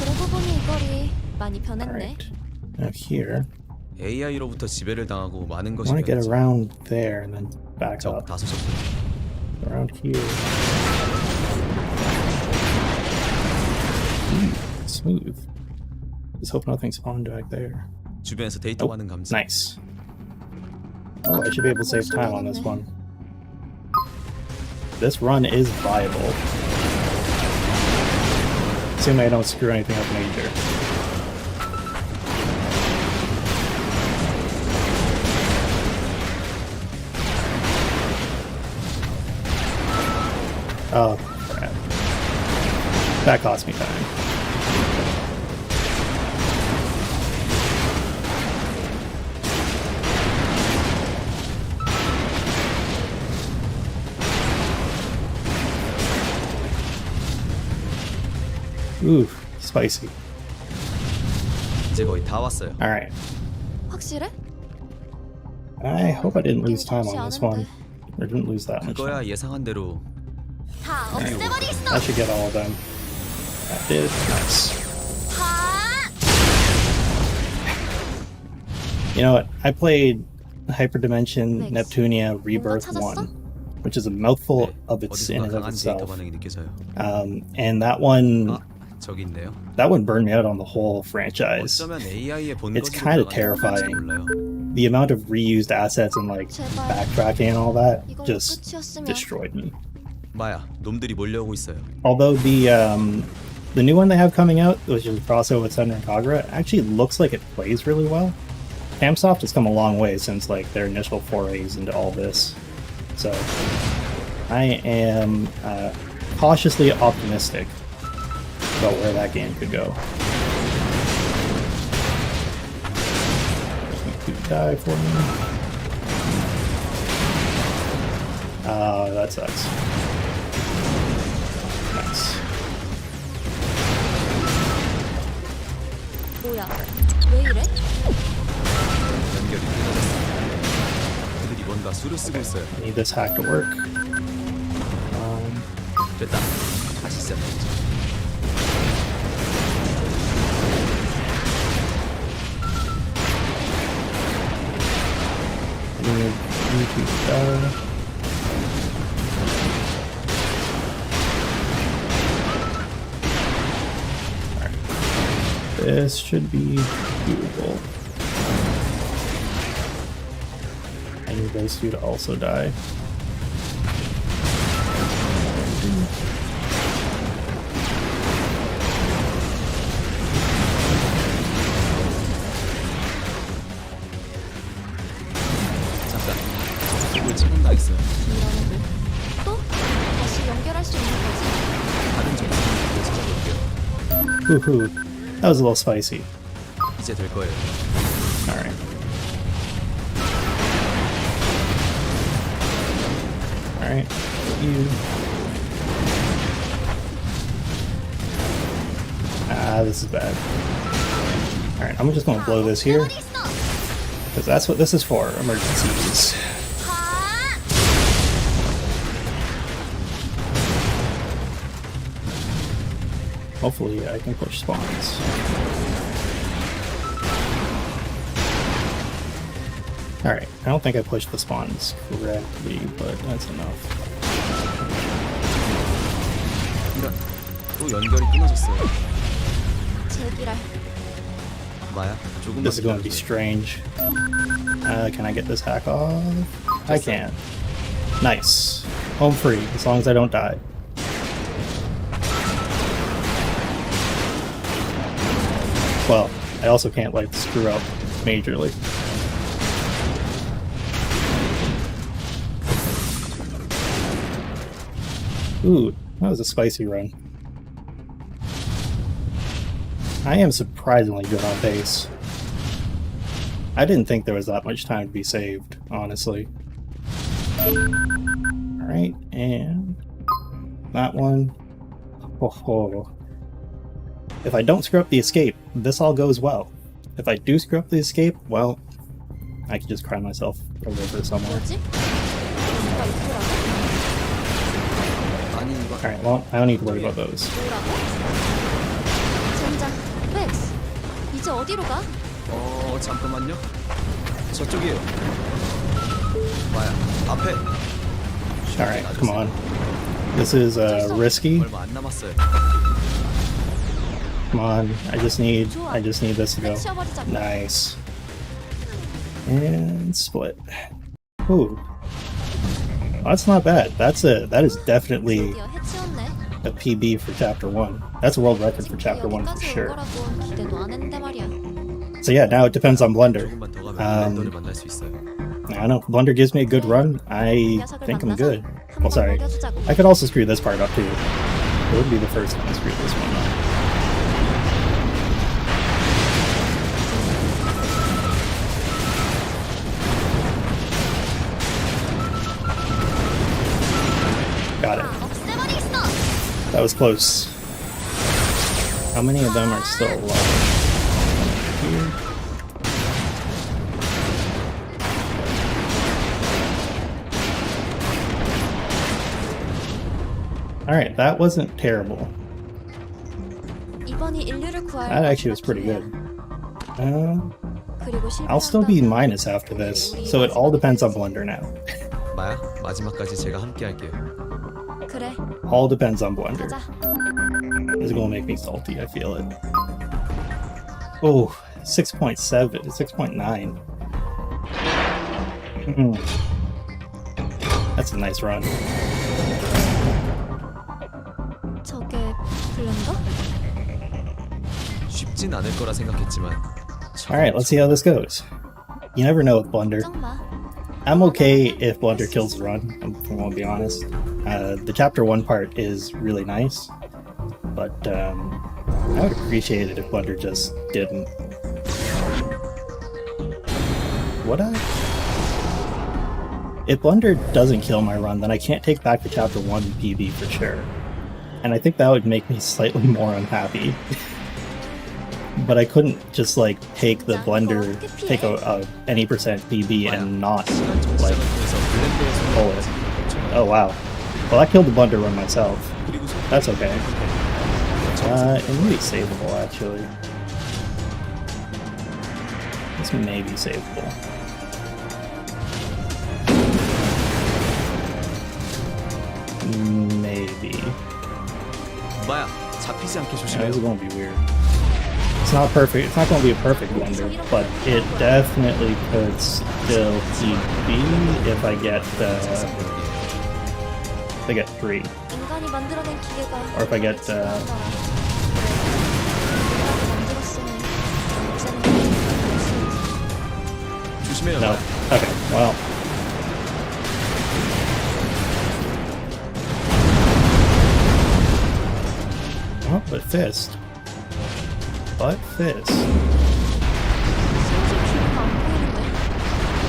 그러고 보니 이 거리 많이 All 변했네. right. Now here, AI로부터 지배를 당하고 많은 I 것이 want to get 변했죠. around there and then back 적 up. 다수 적들. Around here. Smooth. Just hope nothing spawned back there. 주변에서 데이터 많은 감지. Nice. Oh, I should be able to save time on this one. This run is viable. Assuming I don't screw anything up major. Oh, crap. That cost me time. Ooh, spicy. 이제 거의 다 왔어요. Alright. 확실해? I hope I didn't lose time on this one. Or didn't lose that much 그거야 time. 예상한 대로. 다 없애버리겠어. That should get all of them. That did. Nice. 다. You know what? I played Hyperdimension Thanks. Neptunia Rebirth 찾았어? 1, which is a mouthful 네, of its in 어디선가 and of 강한 데이터 itself. 반응이 느껴져요. And that one 저기 있네요. burned me out on the whole franchise. 어쩌면 AI의 It's kind of terrifying. 몰라요. The amount of reused assets and like 제발. backtracking and all that 이걸로 just 끝이었으면. destroyed me. 마야, 놈들이 몰려오고 있어요. Although the new one they have coming out, which is a crossover with Senran Kagura, actually looks like it plays really well. Camsoft has come a long way since like their initial forays into all this, so I am cautiously optimistic about where that game could go. Die for me. That sucks. Nice. 뭐야? 왜 이래? 연결이 끊어졌어. 그들이 뭔가 수를 쓰고 있어요. I need this hack to work. 됐다. 다시 시작해보자. This should be doable. I need those two to also die. 잠깐. 이걸 체감당했어요. 이러는 거. 또? 다시 연결할 수 있는 거지? 다른 정보를 찾아볼게요. Woohoo. That was a little spicy. 이제 될 거예요. Alright. Alright. You. This is bad. Alright, I'm just gonna blow this here. Because that's what this is for, emergencies. Hopefully I can push spawns. Alright, I don't think I pushed the spawns correctly, but that's enough. 이런. 또 연결이 끊어졌어요. 제기랄. 마야, 조금만 This is going to be strange. Can I get this hack off? I can. Nice. Home free, as long as I don't die. Well, I also can't, like, screw up majorly. Ooh, that was a spicy run. I am surprisingly good on pace. I didn't think there was that much time to be saved, honestly. Alright, and that one. Oh. If I don't screw up the escape, this all goes well. If I do screw up the escape, well, I can just cry myself a river somewhere. 뭐지? 누가 있더라고? Alright, well, I don't need to worry about those. 뭐라고? 젠장, 맥스. 이제 어디로 가? 잠깐만요. 저쪽이에요. 마야, 앞에. Alright, come on. This is risky. 얼마 안 남았어요. Come on, I just need this to go. 해치워버리자고. Nice. And split. Ooh. That's not bad. That is definitely 드디어 해치웠네. a PB for chapter 1. That's a world record for chapter 1 for 여기까지 온 sure. 거라고 기대도 안 했는데 말이야. So yeah, now it depends on Blunder. 조금만 더 가면 랜더를 만날 수 있어요. I don't know. Blunder gives me a good run. I think I'm good. Well, sorry. I could also screw this part up too. It would be the first time I screwed this one up. Got it. That was close. How many of them are still alive? Here. Alright, that wasn't terrible. 이번이 인류를 구할 That actually was pretty good. 그리고 I'll still be minus after this, so it all depends on Blunder now. 마야, 마지막까지 제가 함께 할게요. 그래. All depends on Blunder. 가자. This is gonna make me salty, I feel it. Oh, 6.7, 6.9. That's a nice run. 저게 블렌더? 쉽진 않을 거라 생각했지만. Alright, let's see how this goes. You never know with Blunder. 걱정 마. I'm okay if Blunder kills the run, if I won't be honest. The chapter 1 part is really nice, but I would appreciate it if Blunder just didn't. Would I? If Blunder doesn't kill my run, then I can't take back the chapter 1 PB for sure. And I think that would make me slightly more unhappy. But I couldn't just like take the Blunder, take a any percent PB and not like pull it. Oh wow. Well, I killed the Blunder run myself. That's okay. It may be savable actually. This may be savable. Maybe. 마야, 잡히지 않게 This 조심해요. is gonna be weird. It's not perfect. It's not gonna be a perfect Blunder, but it definitely could still be if I get 3. 인간이 만들어낸 기계가 Or if I get 조심해요. no. Okay. Well. Oh, but fist. But fist.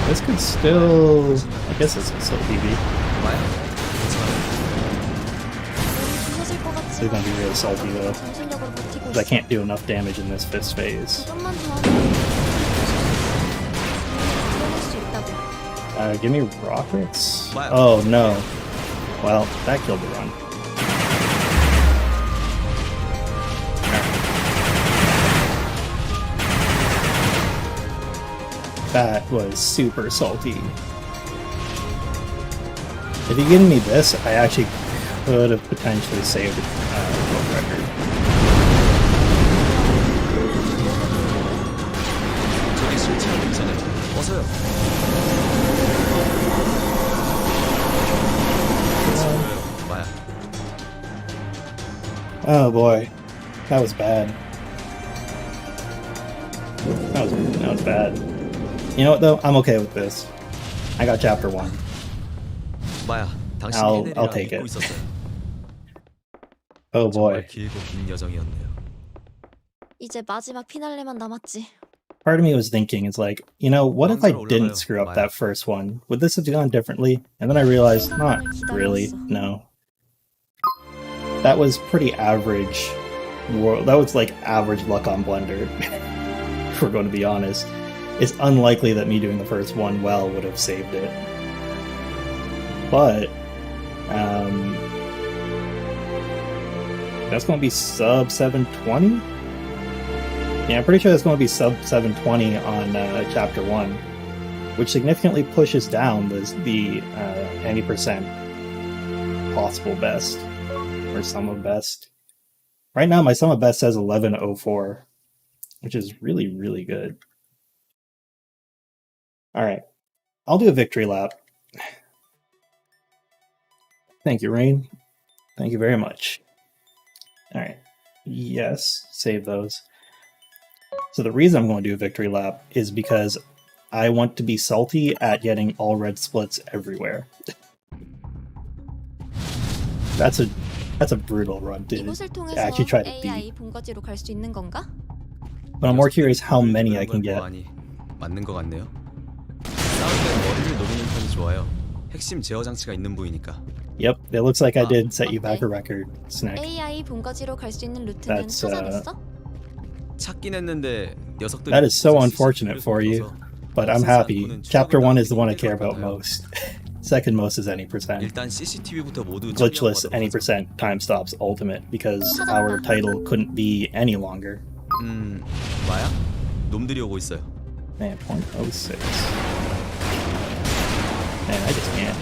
This could still. I guess this could still PB. 마야, 괜찮아요. It's gonna be really salty though, because I can't do enough damage in this fist phase. 조금만 더 하면 수 있다고. Give me rockets. Oh no. Well, that killed the run. That was super salty. If you given me this, I actually could have potentially saved world record. 저기 실체가 괜찮아요. 어서요. 마야, Oh boy, that was bad. That was bad. You know what though? I'm okay with this. I got chapter 1. 마야, 당신이 I'll 해내리라 take 믿고 it. 있었어요. Oh boy. 정말 길고 긴 여정이었네요. 이제 마지막 피날레만 남았지. Part of me was thinking, it's like, you know, what if I didn't screw up that first one? Would this have gone differently? And then I realized, not really, no. That was pretty average. That was like average luck on Blunder, if we're going to be honest. It's unlikely that me doing the first one well would have saved it. But, That's going to be sub 720? Yeah, I'm pretty sure that's going to be sub 720 on chapter 1, which significantly pushes down the any percent possible best, or sum of best. Right now, my sum of best says 1104, which is really, really good. Alright, I'll do a victory lap. Thank you, Rain. Thank you very much. Alright, yes, save those. So the reason I'm going to do a victory lap is because I want to be salty at getting all red splits everywhere. That's a brutal run, dude. I actually try to beat. But I'm more curious how many I can get. 맞는 것 같네요. 싸울 때 머리를 노리는 편이 좋아요. 핵심 제어 장치가 있는 부위니까. Yep, it looks like I did set you back a record, Snack. AI 본거지로 갈 수 있는 루트는 찾아냈어? 찾긴 했는데 녀석들이 That is so unfortunate for you, but I'm happy. Chapter 1 is the one I care about most. Second most is any percent. 일단 CCTV부터 모두 Glitchless any percent time stops ultimate because our title couldn't be any longer. 뭐야? 놈들이 오고 있어요. Man, 0.06. Man, I just can't.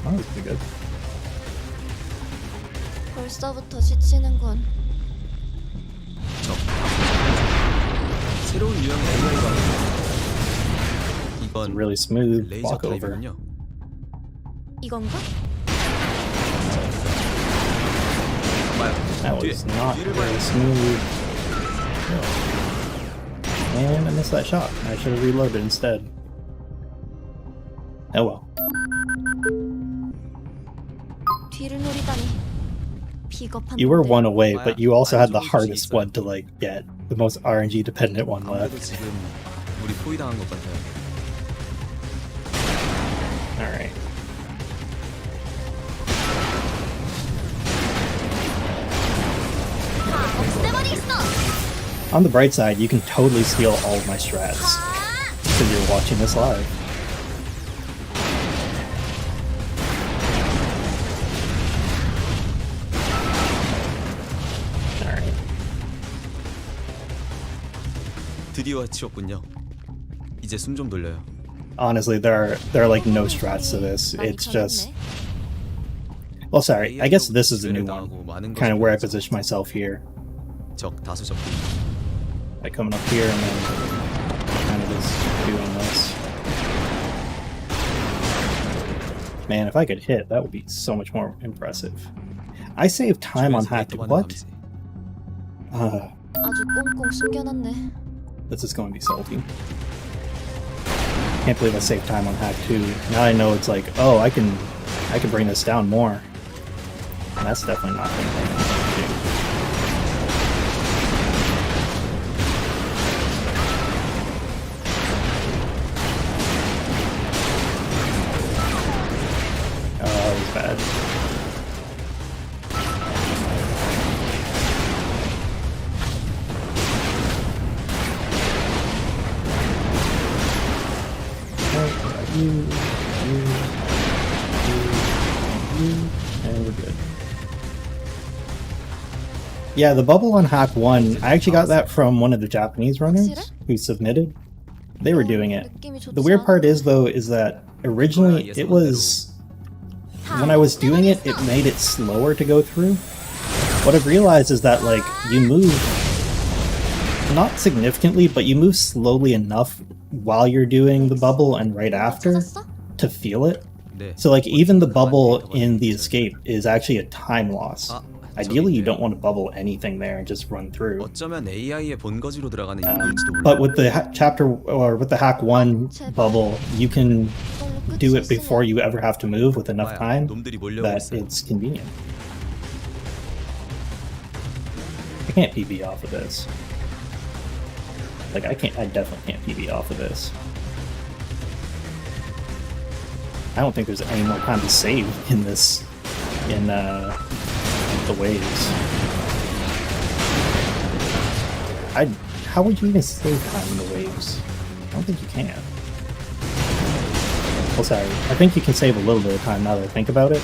Oh, that's pretty good. 벌써부터 지치는군. 새로운 유형의 AI가 It's a really smooth 레이저 walkover. 타입이군요. 이건가? That was not very smooth. And I missed that shot. I should have reloaded instead. Oh well. 뒤를 노리다니. 비겁한 You were 놈들. one away, but you also had the hardest one to get. The most RNG dependent one 아무래도 left. 지금 우리 포위당한 것 같아요. Alright. On the bright side, you can totally steal all of my strats because you're watching this live. Alright. 드디어 치웠군요. 이제 숨 좀 돌려요. Honestly, there are like no strats to this. It's just... Well, sorry, I guess this is the new one. Kind of where I position myself here. 적 다수 적군. Like coming up here and then kind of just doing this. Man, if I could hit, that would be so much more impressive. I saved time on hack. What? 아주 꽁꽁 숨겨놨네. This is going to be salty. Can't believe I saved time on hack 2. Now I know it's like, oh, I can bring this down more. And that's definitely not going to do. Oh, that was bad. You, and we're good. Yeah, the bubble on hack 1, I actually got that from one of the Japanese runners who submitted. They were doing it. The weird part is, though, is that originally it was... When I was doing it, it made it slower to go through. What I've realized is that, like, you move... Not significantly, but you move slowly enough while you're doing the bubble and right after to feel it. So like even the bubble in the escape is actually a time loss. Ideally you don't want to bubble anything there and just run through. 어쩌면 AI의 본거지로 들어가는 But with the chapter or with the hack 1 bubble, you can do it before you ever have to move with enough time that it's convenient. I can't PB off of this. Like I definitely can't PB off of this. I don't think there's any more time to save in this, in the waves. How would you even save time in the waves? I don't think you can. Well, sorry. I think you can save a little bit of time now that I think about it.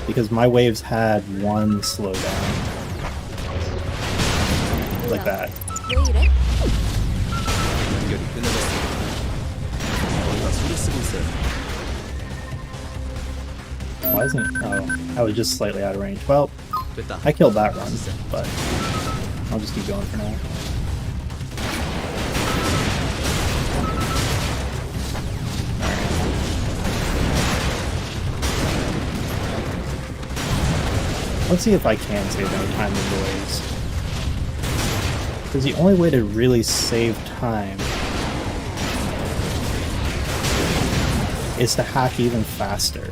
Because my waves had one slowdown. Like that. 왜 이래? 연결이 끊어졌습니다. 뭔가 소리 쓰고 있어요. Why isn't it? Oh, I was just slightly out of range. Well, 됐다. I killed that run, but I'll just keep going for now. Let's see if I can save any time in the waves. Because the only way to really save time is to hack even faster.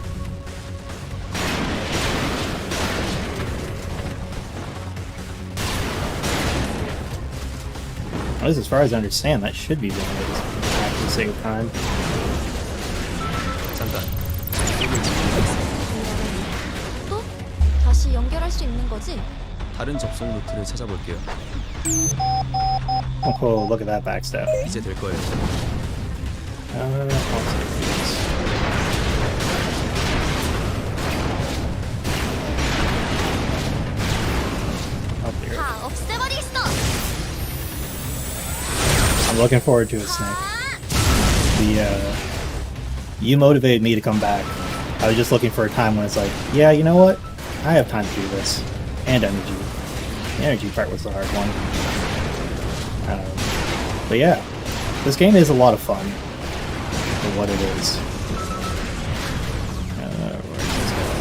At least as far as I understand, that should be the only way to actually save time. 잠깐. 이걸 지키고 있어. 또? 다시 연결할 수 있는 거지? 다른 접속 루트를 찾아볼게요. Oh, look at that backstab. 이제 될 거예요. I'll save these. Up here. 다 없애버리겠어! I'm looking forward to it, Snake. You motivated me to come back. I was just looking for a time when it's like, yeah, you know what? I have time to do this. And energy. The energy part was the hard one. But yeah, this game is a lot of fun for what it is. Where is this going?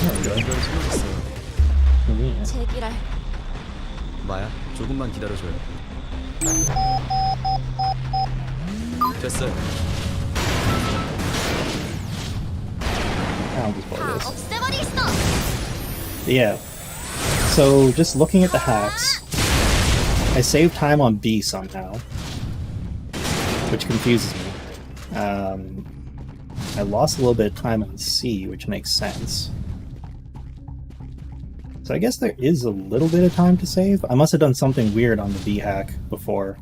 There we 연결 소용있어요. go. Yeah. 제기랄. 마야, 조금만 기다려줘요. 됐어요. I'll just play 다 this. 없애버리겠어! Yeah. So, just looking at the hacks, I saved time on B somehow, which confuses me. I lost a little bit of time on C, which makes sense. So I guess there is a little bit of time to save. I must have done something weird on the B hack before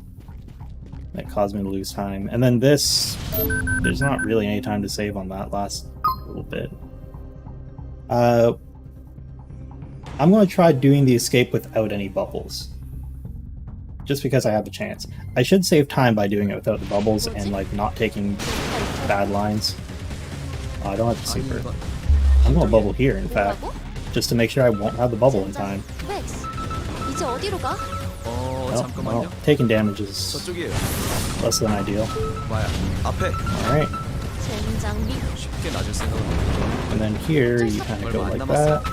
that caused me to lose time. And then this, there's not really any time to save on that last little bit. I'm going to try doing the escape without any bubbles. Just because I have the chance. I should save time by doing it without the bubbles and like not taking bad lines. Oh, I don't have the super. 아니, I'm going to bubble here, in fact. 뭐라고? Just to make sure I won't have the bubble in time. 렉스, 이제 어디로 가? 잠깐만요. Taking damage is 저쪽이에요. less than ideal. 마야, 앞에. Alright. 젠장 미. 쉽게 놔줄 생각은 없죠. And then here you kind of go like that.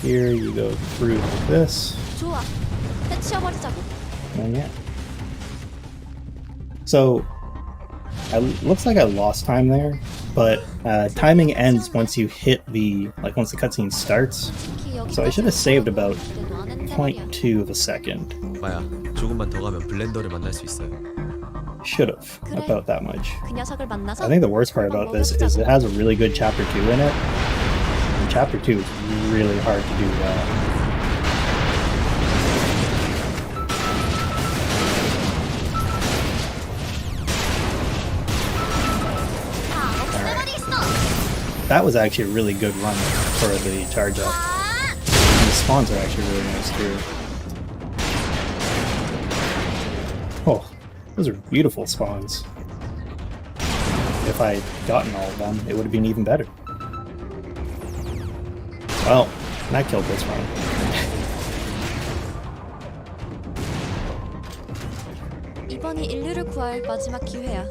Here you go through like this. 좋아. 해치워버리자고. And yeah. So, looks like I lost time there, but timing ends once you hit once the cutscene starts. So I should have saved about 0.2 of a second. 마야, 조금만 더 가면 블렌더를 만날 수 있어요. Should have. About that much. 그 녀석을 만나서 I think the worst part about this is it has a really good chapter 2 in it. And chapter 2 is really hard to do well. That was actually a really good run for the charge up. And the spawns are actually really nice too. Oh, those are beautiful spawns. If I had gotten all of them, it would have been even better. Well, and I killed this one. 이번이 인류를 구할 마지막 기회야.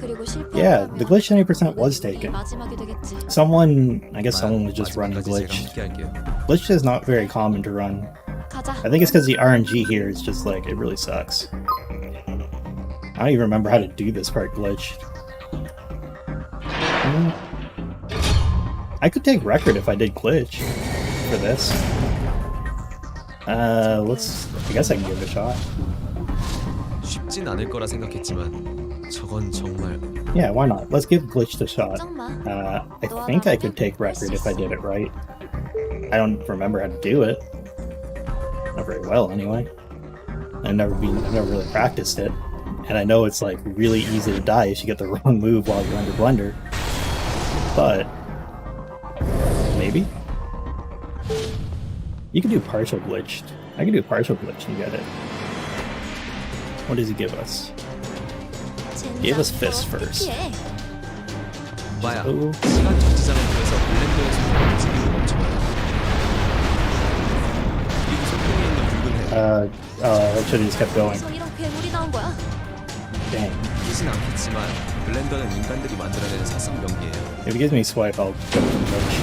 그리고 Yeah, the glitch 70% was taken. 마지막이 되겠지. I guess someone was just running glitch. 제가 함께 할게요. Glitch is not very common to run. 가자. I think it's because the RNG here is just like, it really sucks. I don't even remember how to do this part glitched. I could take record if I did glitch for this. I guess I can give it a shot. 쉽진 않을 거라 생각했지만 저건 정말 Yeah, why not? Let's give glitch a shot. 걱정 마. I think I could take record if I did it right. I don't remember how to do it. Not very well, anyway. I've never really practiced it, and I know it's like really easy to die if you get the wrong move while you're under Blender. But maybe you could do partial glitched. I could do partial glitch and get it. What does he give us? He gave us fist first. 마야, Oh. 시간 정지장을 통해서 블렌더의 속도를 죽이고 멈춰봐요. 그리고 속도에 있는 붉은 해. I should have just kept going. 어디서 이런 괴물이 나온 거야? Dang. 뛰진 않겠지만 블렌더는 인간들이 만들어내는 사슴 병기예요. If he gives me swipe, I'll go for the glitch.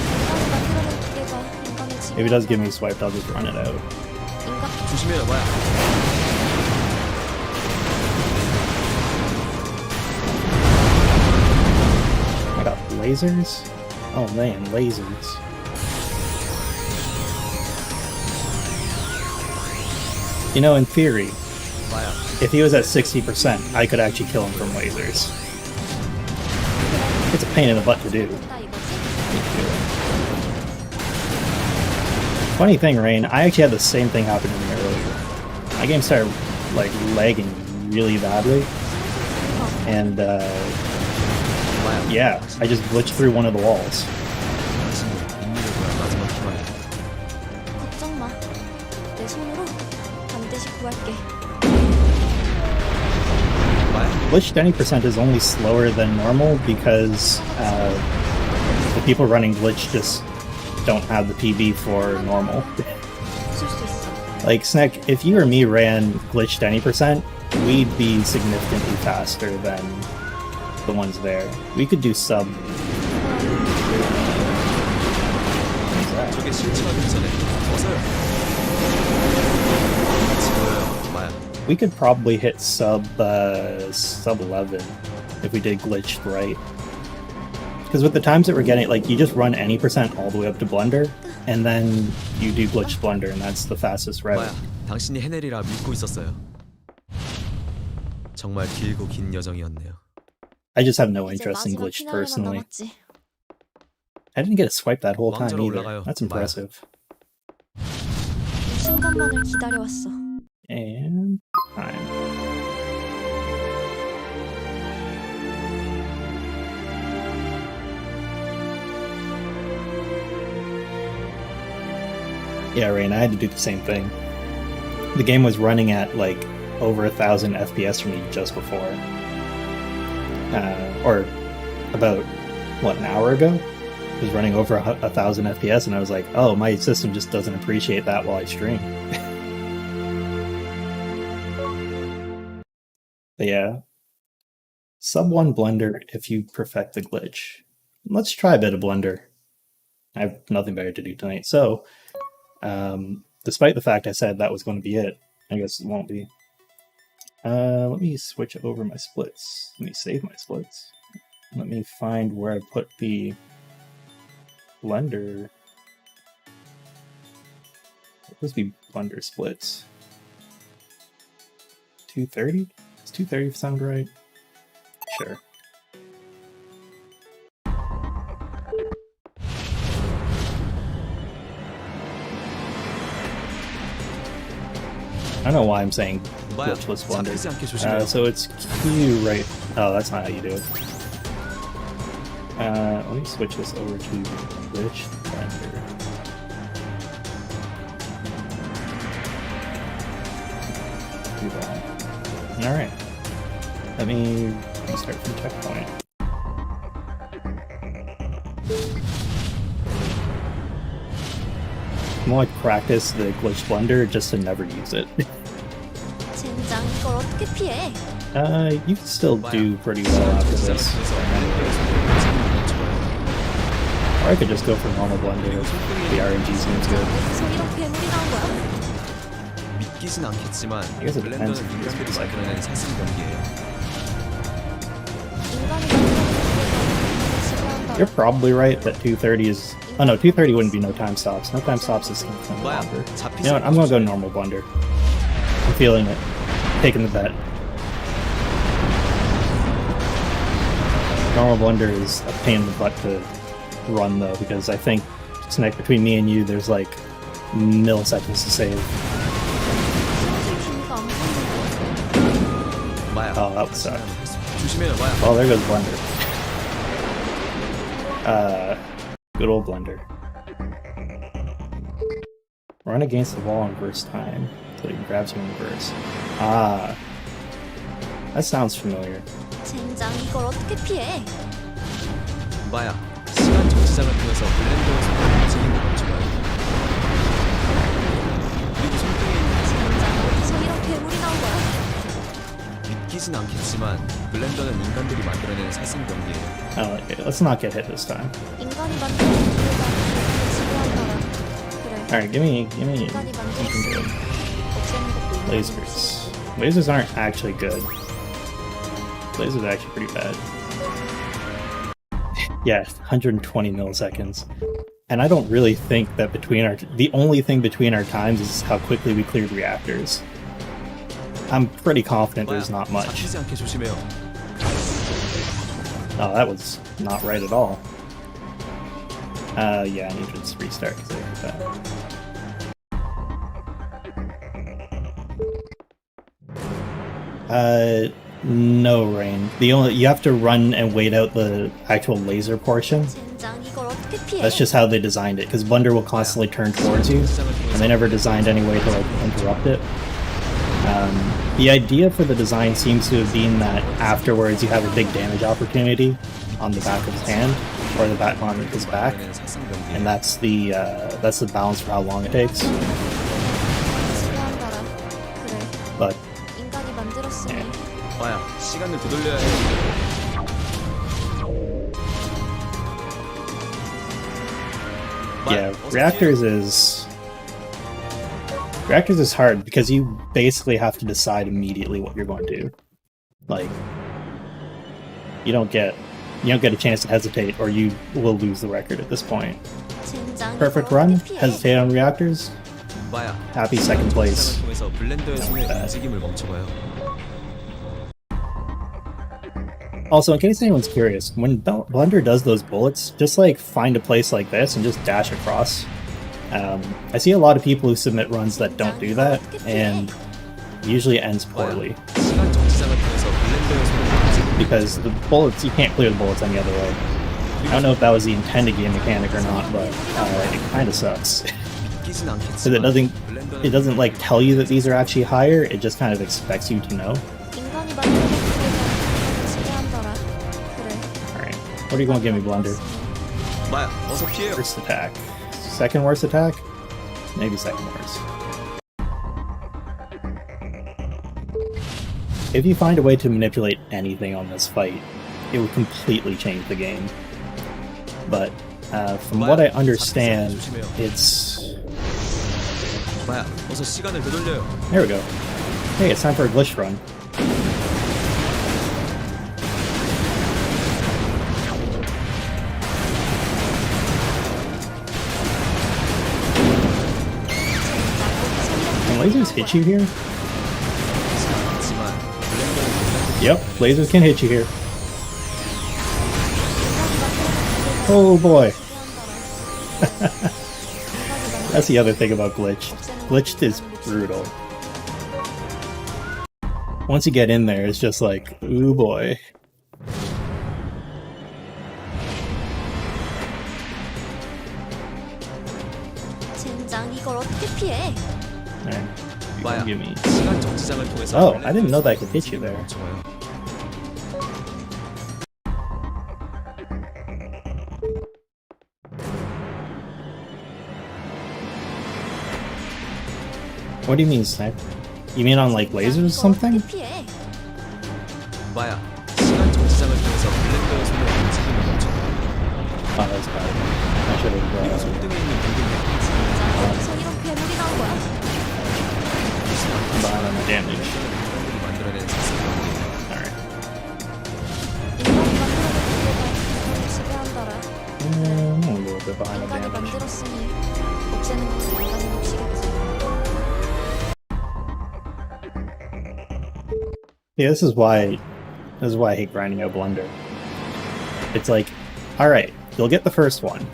만들어낸 기계가 인간을 If he does give me swiped, I'll just run it out. 인간 조심해요, 마야. I got lasers? Oh man, lasers. You know, in theory, 마야, if he was at 60%, I could actually kill him from lasers. It's a pain in the butt to do. 다 이거지? Funny thing, Rain, I actually had the same thing happen to me earlier. My game started, like, lagging really badly. And, 마야. yeah, I just glitched through one of the walls. 당신이 인류를 구할 마지막 희망이야. 걱정 마. 내 손으로 반드시 구할게. 마야, Glitched 20% is only slower than normal because the people running glitch just don't have the PB for normal. 쓸 수 있어. Like, Snek, if you or me ran glitched 20%, we'd be significantly faster than the ones there. We could do sub. 저게 실체하기 전에 어서요. 지금 마야. We could probably hit sub 11 if we did glitched right. Because with the times that we're getting, like, you just run any percent all the way up to Blender, and then you do glitched Blender, and that's the fastest route. 마야, 당신이 해내리라 믿고 있었어요. 정말 길고 긴 여정이었네요. I just have no 이제 interest in 마지막 glitched 피날레만 personally. 남았지. I didn't get a swipe that whole time 왕자로 either. 올라가요. That's impressive. 이 순간만을 기다려왔어. And time. Yeah, Rain, I had to do the same thing. The game was running at like over 1,000 FPS for me just before. Or about, what, an hour ago? It was running over 1,000 FPS, and I was like, oh, my system just doesn't appreciate that while I stream. But yeah. Sub 1 Blender if you perfect the glitch. Let's try a bit of Blender. I have nothing better to do tonight. So, despite the fact I said that was going to be it, I guess it won't be. Let me switch over my splits. Let me save my splits. Let me find where I put the Blender. Supposed to be Blender splits. 230? Does 230 sound right? Sure. I don't know why I'm saying 마야, glitchless 잡히지 않게 Blender. 조심해요. So it's Q right. Oh, that's not how you do it. Let me switch this over to glitch Blender. Do that. All right. Let me start from checkpoint. More like practice the glitch Blender just to never use it. 젠장, 이걸 어떻게 피해? You can still do pretty well after 정지장을 this. 통해서 블렌더의 속도를 죽이고 멈춰봐요. Or I could just go for normal Blender if the RNG seems good. 어디서 이런 괴물이 나온 거야? 믿기진 않겠지만 I guess it depends 블렌더는 if you use 인간들이 it. 만들어낸 사슴 병기예요. 인간이 만들어낸 지배한다. You're probably right that 230 is... Oh no, 230 wouldn't be no time stops. No time stops is infinitely 마야, longer. 잡히지 You know what, I'm gonna go normal Blender. I'm feeling it. Taking the bet. Normal Blender is a pain in the butt to run though, because I think Snake, between me and you, there's like milliseconds to save. 사실 기미가 안 보이네. 마야. Oh, that would suck. 조심해요, 마야. Oh, there goes Blender. Good old Blender. Run against the wall in verse time until he grabs you in reverse. Ah, that sounds familiar. 젠장, 이걸 어떻게 피해? 마야. 시간 정지장을 통해서 블렌더에서 움직임을 멈춰봐요. 그리고 손등에 있는 젠장, 어디서 이런 괴물이 나온 거야? 믿기진 않겠지만 블렌더는 인간들이 만들어내는 살상 병기예요. Okay, let's not get hit this time. 인간이 만든 괴물과 지배한다라. 그래, Alright, give me 인간이 something 만들었으니 good. 없애는 것도 인간이 Lasers. Lasers aren't actually good. Lasers are actually pretty bad. Yeah, 120 milliseconds. And I don't really think that the only thing between our times is how quickly we cleared reactors. I'm pretty confident there's not much. 잡히지 않게 조심해요. Oh, that was not right at all. Yeah, I need to just restart because I hit that. No, Rain. You have to run and wait out the actual laser portion. 젠장, 이걸 어떻게 피해? That's just how they designed it, because Blender will constantly turn towards you, and they never designed any way to like interrupt it. The idea for the design seems to have been that afterwards you have a big damage opportunity on the back of his hand, or the back on his back, and that's the balance for how long it takes. 지배한다라. 그래, But 인간이 만들었으니 마야, 시간을 되돌려야 해. yeah, reactors is hard because you basically have to decide immediately what you're going to do. Like, you don't get a chance to hesitate, or you will lose the record at this point. 젠장, Perfect 이걸 run. 어떻게 피해? Hesitate on reactors. 마야. Happy second place. 통해서 블렌더의 손의 움직임을 멈춰봐요. Also, in case anyone's curious, when Blender does those bullets, just like find a place like this and just dash across. I see a lot of people who submit runs that don't do that, and usually it ends poorly. 시간 정지장을 통해서 블렌더의 손의 움직임을 Because the bullets, you can't clear the bullets any other way. I don't know if that was the intended game mechanic or not, but it kind of sucks. 믿기진 Because 않겠지만 it doesn't like tell you that these are actually higher, it just kind of expects you to know. 인간이 만든 괴물과 지배한다라. 그래, Alright, what are you going to give me, Blender? 마야, 어서 피해요. Worst attack. Second worst attack? Maybe second worst. If you find a way to manipulate anything on this fight, it would completely change the game. But from what I understand, it's... 마야, 어서 시간을 되돌려요. There we go. Hey, it's time for a glitch run. Can lasers hit you here? 하지만 블렌더는 Yep, lasers can hit you here. Oh boy. That's the other thing about Glitched. Glitched is brutal. Once you get in there, it's just like, ooh boy. 젠장, 이걸 어떻게 피해? Alright, you 마야, can give me. 시간 정지장을 통해서 Oh, I didn't know that could hit you there. 멈춰봐요. What do you mean, sniper? You mean on like lasers or something? 어떻게 피해? 마야, 시간 정지장을 통해서 블렌더의 손의 움직임을 멈춰봐요. Oh, that's bad. I should 그리고 have. 손등에 있는 빙빙 젠장, 어디서 이런 괴물이 나온 거야? Combine on the damage. 블렌더들이 만들어낸 살상 병기예요. Alright. 인간이 만들어낸 괴물과 지배한다라. I'm a little bit behind on 인간이 damage. 만들었으니 없애는 것도 인간의 몫이겠지. Yeah, this is why I hate grinding out Blender. It's like, alright, you'll get the first one,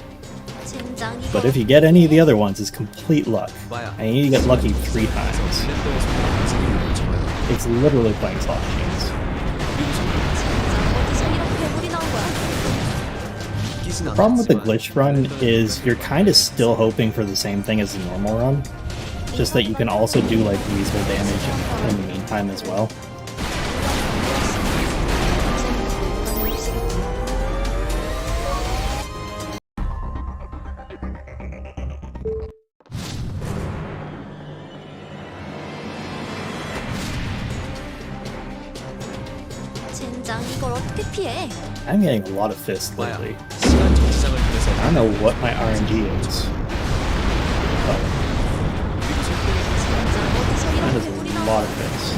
젠장, 이걸 but if you get any of the other ones, it's complete luck. 마야, And you need to get lucky 3 times. 블렌더의 손의 움직임을 멈춰봐요. It's literally playing slot machines. problem with the 않지만 glitch run 블렌더는 is you're kind of still hoping for the same thing as the normal run, just that you can also do like weasel damage in the meantime as well. 젠장, 이걸 어떻게 피해? I'm getting a lot of fists 마야, lately. 시간 정지장을 통해서 I don't know what my RNG is. Oh, 그리고 손등에 젠장, 어디서 that 이렇게 is 물이 a 나오는 lot 거야? of fists.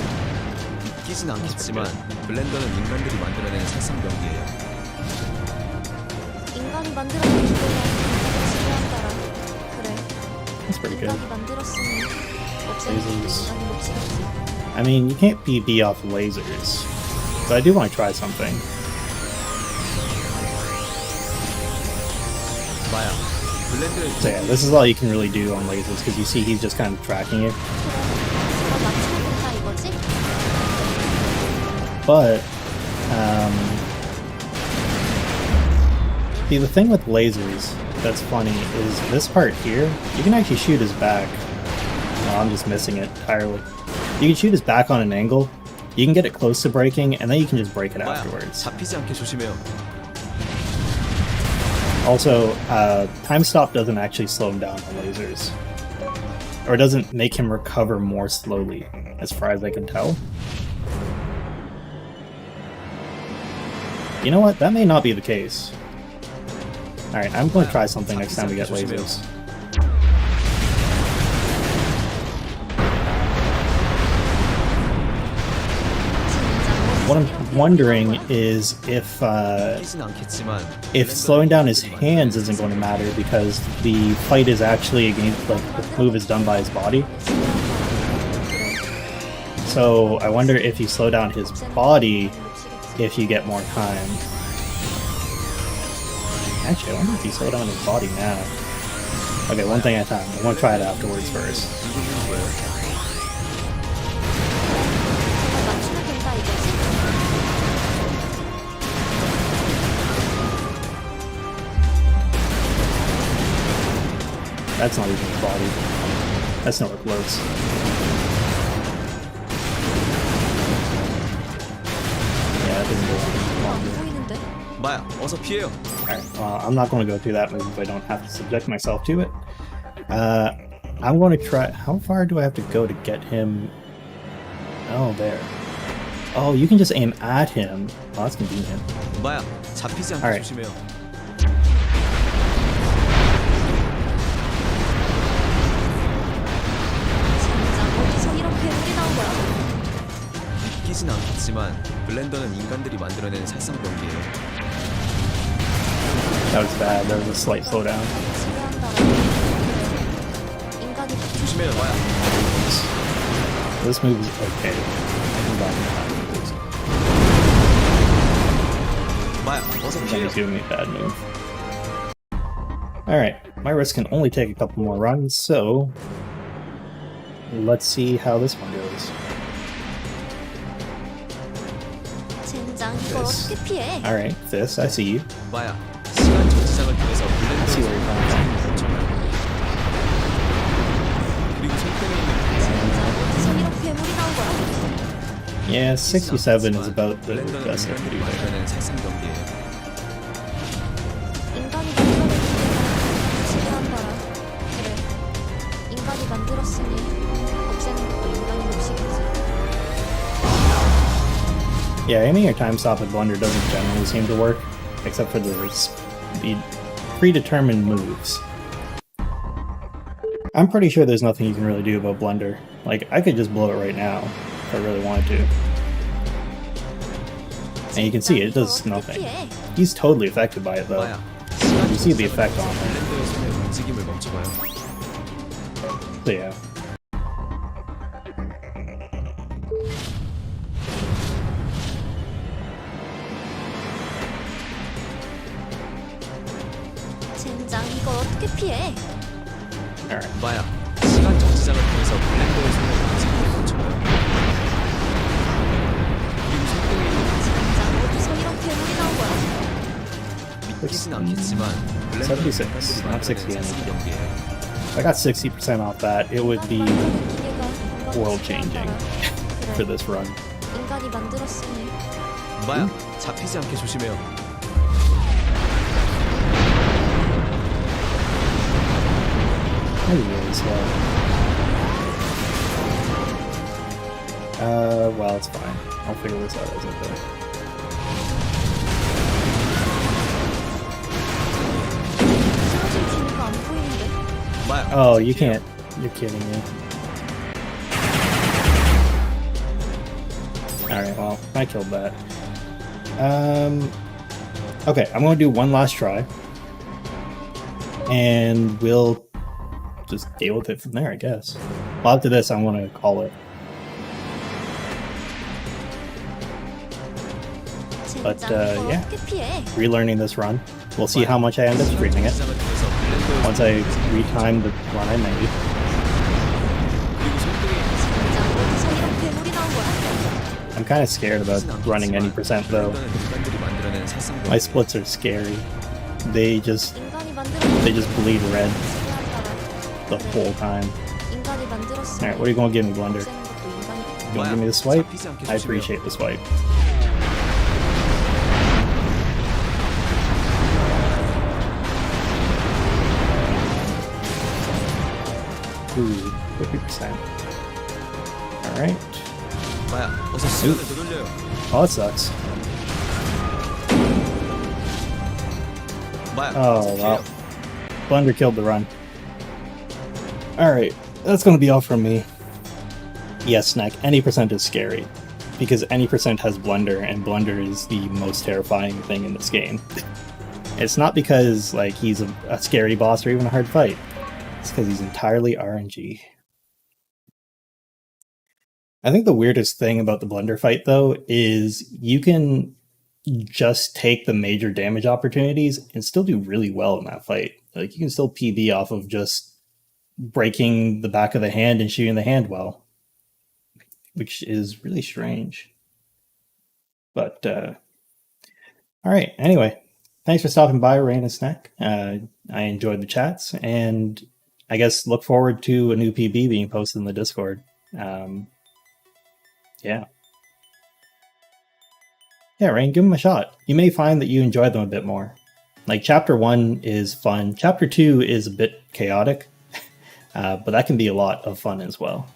믿기진 않겠지만 블렌더는 인간들이 만들어낸 살상병기예요. 인간이 만들어낸 기계가 지배한다라. 그래, That's pretty good. 인간이 만들었으니 없애는 것도 Lasers. 인간이 몫이겠지. I mean, you can't PB off lasers, but I do want to try something. 마야, 블렌더의 So yeah, this is all you can really do on lasers because you see he's just kind of tracking you. 그럼 맞추면 된다 이거지? But see, the thing with lasers that's funny is this part here, you can actually shoot his back. Oh, I'm just missing it entirely. You can shoot his back on an angle, you can get it close to breaking, and then you can just break it 마야, afterwards. 잡히지 않게 조심해요. Also, time stop doesn't actually slow him down on lasers. Or it doesn't make him recover more slowly, as far as I can tell. You know what? That may not be the case. Alright, I'm going to try something next time we get lasers. What I'm wondering is if 믿기진 않겠지만 slowing down his hands isn't going to matter because the fight is actually against, like, the move is done by his body. So I wonder if you slow down his body, if you get more time. Actually, I wonder if you slow down his body now. Okay, one thing at a time. I want to try it afterwards first. 누구는 거예요? 맞추면 된다 이거지? That's not even his body. That's nowhere close. Yeah, that doesn't go on 안 longer. 보이는데? 마야, 어서 피해요. Alright, well, I'm not going to go through that move if I don't have to subject myself to it. I'm going to try... How far do I have to go to get him? Oh, there. Oh, you can just aim at him. Oh, that's convenient. 마야, 잡히지 않게 Alright. 조심해요. 젠장, 어디서 이렇게 물이 나온 거야? 믿기진 않겠지만 블렌더는 인간들이 만들어낸 살상병기예요. That was bad. There was a slight slowdown. 지배한다라. 그래, 인간이 조심해요, 마야. This move is okay. I'm not gonna use it. 마야, 어서 Then 피해요. he's giving me a bad move. Alright, my wrist can only take a couple more runs, so let's see how this one goes. 젠장, 이걸 This. 어떻게 피해? Alright, this, I see you. 마야, 시간 정지장을 통해서 I see where 블렌더의 you're coming from. 그리고 손등에 있는 어디서 이렇게 물이 나온 거야? Yeah, 67 is about the 블렌더는 best I can 인간들이 do there. 만들어낸 살상병기예요. 인간이 만들어낸 기계가 지배한다라. 그래, 인간이 만들었으니 없애는 것도 인간의 몫이겠지. Yeah, aiming your time stop at Blunder doesn't generally seem to work, except for the predetermined moves. I'm pretty sure there's nothing you can really do about Blunder. Like, I could just blow it right now, if I really wanted to. And you can see it does nothing. He's totally affected by it though. 마야, You see the effect on him. 블렌더의 손의 움직임을 멈춰봐요. So yeah. 젠장, 이걸 어떻게 피해? Alright. 마야, 시간 정지장을 통해서 블렌더의 손의 움직임을 멈춰봐요. 그리고 손등에 있는 젠장, 어디서 이렇게 물이 나온 거야? 웃기진 않겠지만 블렌더는 76, 인간들이 not 60 만들어낸 새싹 anymore. 연기예요. If I got 60% off that, it would be world changing for this run. 인간이 만들었으니 마야, 잡히지 않게 조심해요. Maybe really slow. Well, it's fine. I'll figure this out as I go. 쓰러진 징후가 안 보이는데? 마야. Oh, you can't. You're kidding me. Alright, well, I killed that. Okay, I'm gonna do one last try. And we'll just deal with it from there, I guess. Well, after this, I want to call it. But, yeah. 어떻게 피해? Relearning this run. We'll see how much I end up streaming it. 시장을 통해서 블렌더에서 Once I retime the run I made. 그리고 손등에 진짜 어디서 이런 괴물이 나온 거야? I'm kind of scared about running any percent though. 블렌더는 인간들이 만들어낸 새싹 My 연기. splits are scary. They just 인간이 만들었으니 bleed red 따라. the whole time. 인간이 만들었으니 Alright, what are you gonna give me, Blender? 없애는 것도 인간이 You gonna give me the swipe? 잡히지 않게 I 조심해요. appreciate the swipe. Ooh, 50%. Alright. 마야, 어서 시간을 되돌려요. Oh, that sucks. 마야, Oh, 잡혀요. wow. Blender killed the run. Alright, that's gonna be all from me. Yes, Snack, any percent is scary. Because any percent has Blender, and Blender is the most terrifying thing in this game. It's not because, like, he's a scary boss or even a hard fight. It's because he's entirely RNG. I think the weirdest thing about the Blender fight, though, is you can just take the major damage opportunities and still do really well in that fight. Like, you can still PB off of just breaking the back of the hand and shooting the hand well, which is really strange. But, alright, anyway, thanks for stopping by, Rain and Snack. I enjoyed the chats, and I guess look forward to a new PB being posted in the Discord. Yeah. Yeah, Rain, give them a shot. You may find that you enjoy them a bit more. Like, Chapter 1 is fun. Chapter 2 is a bit chaotic, but that can be a lot of fun as well.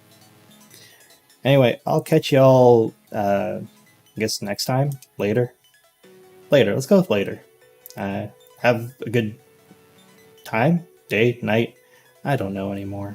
Anyway, I'll catch y'all, I guess next time? Later? Later, let's go with later. Have a good time? Day? Night? I don't know anymore.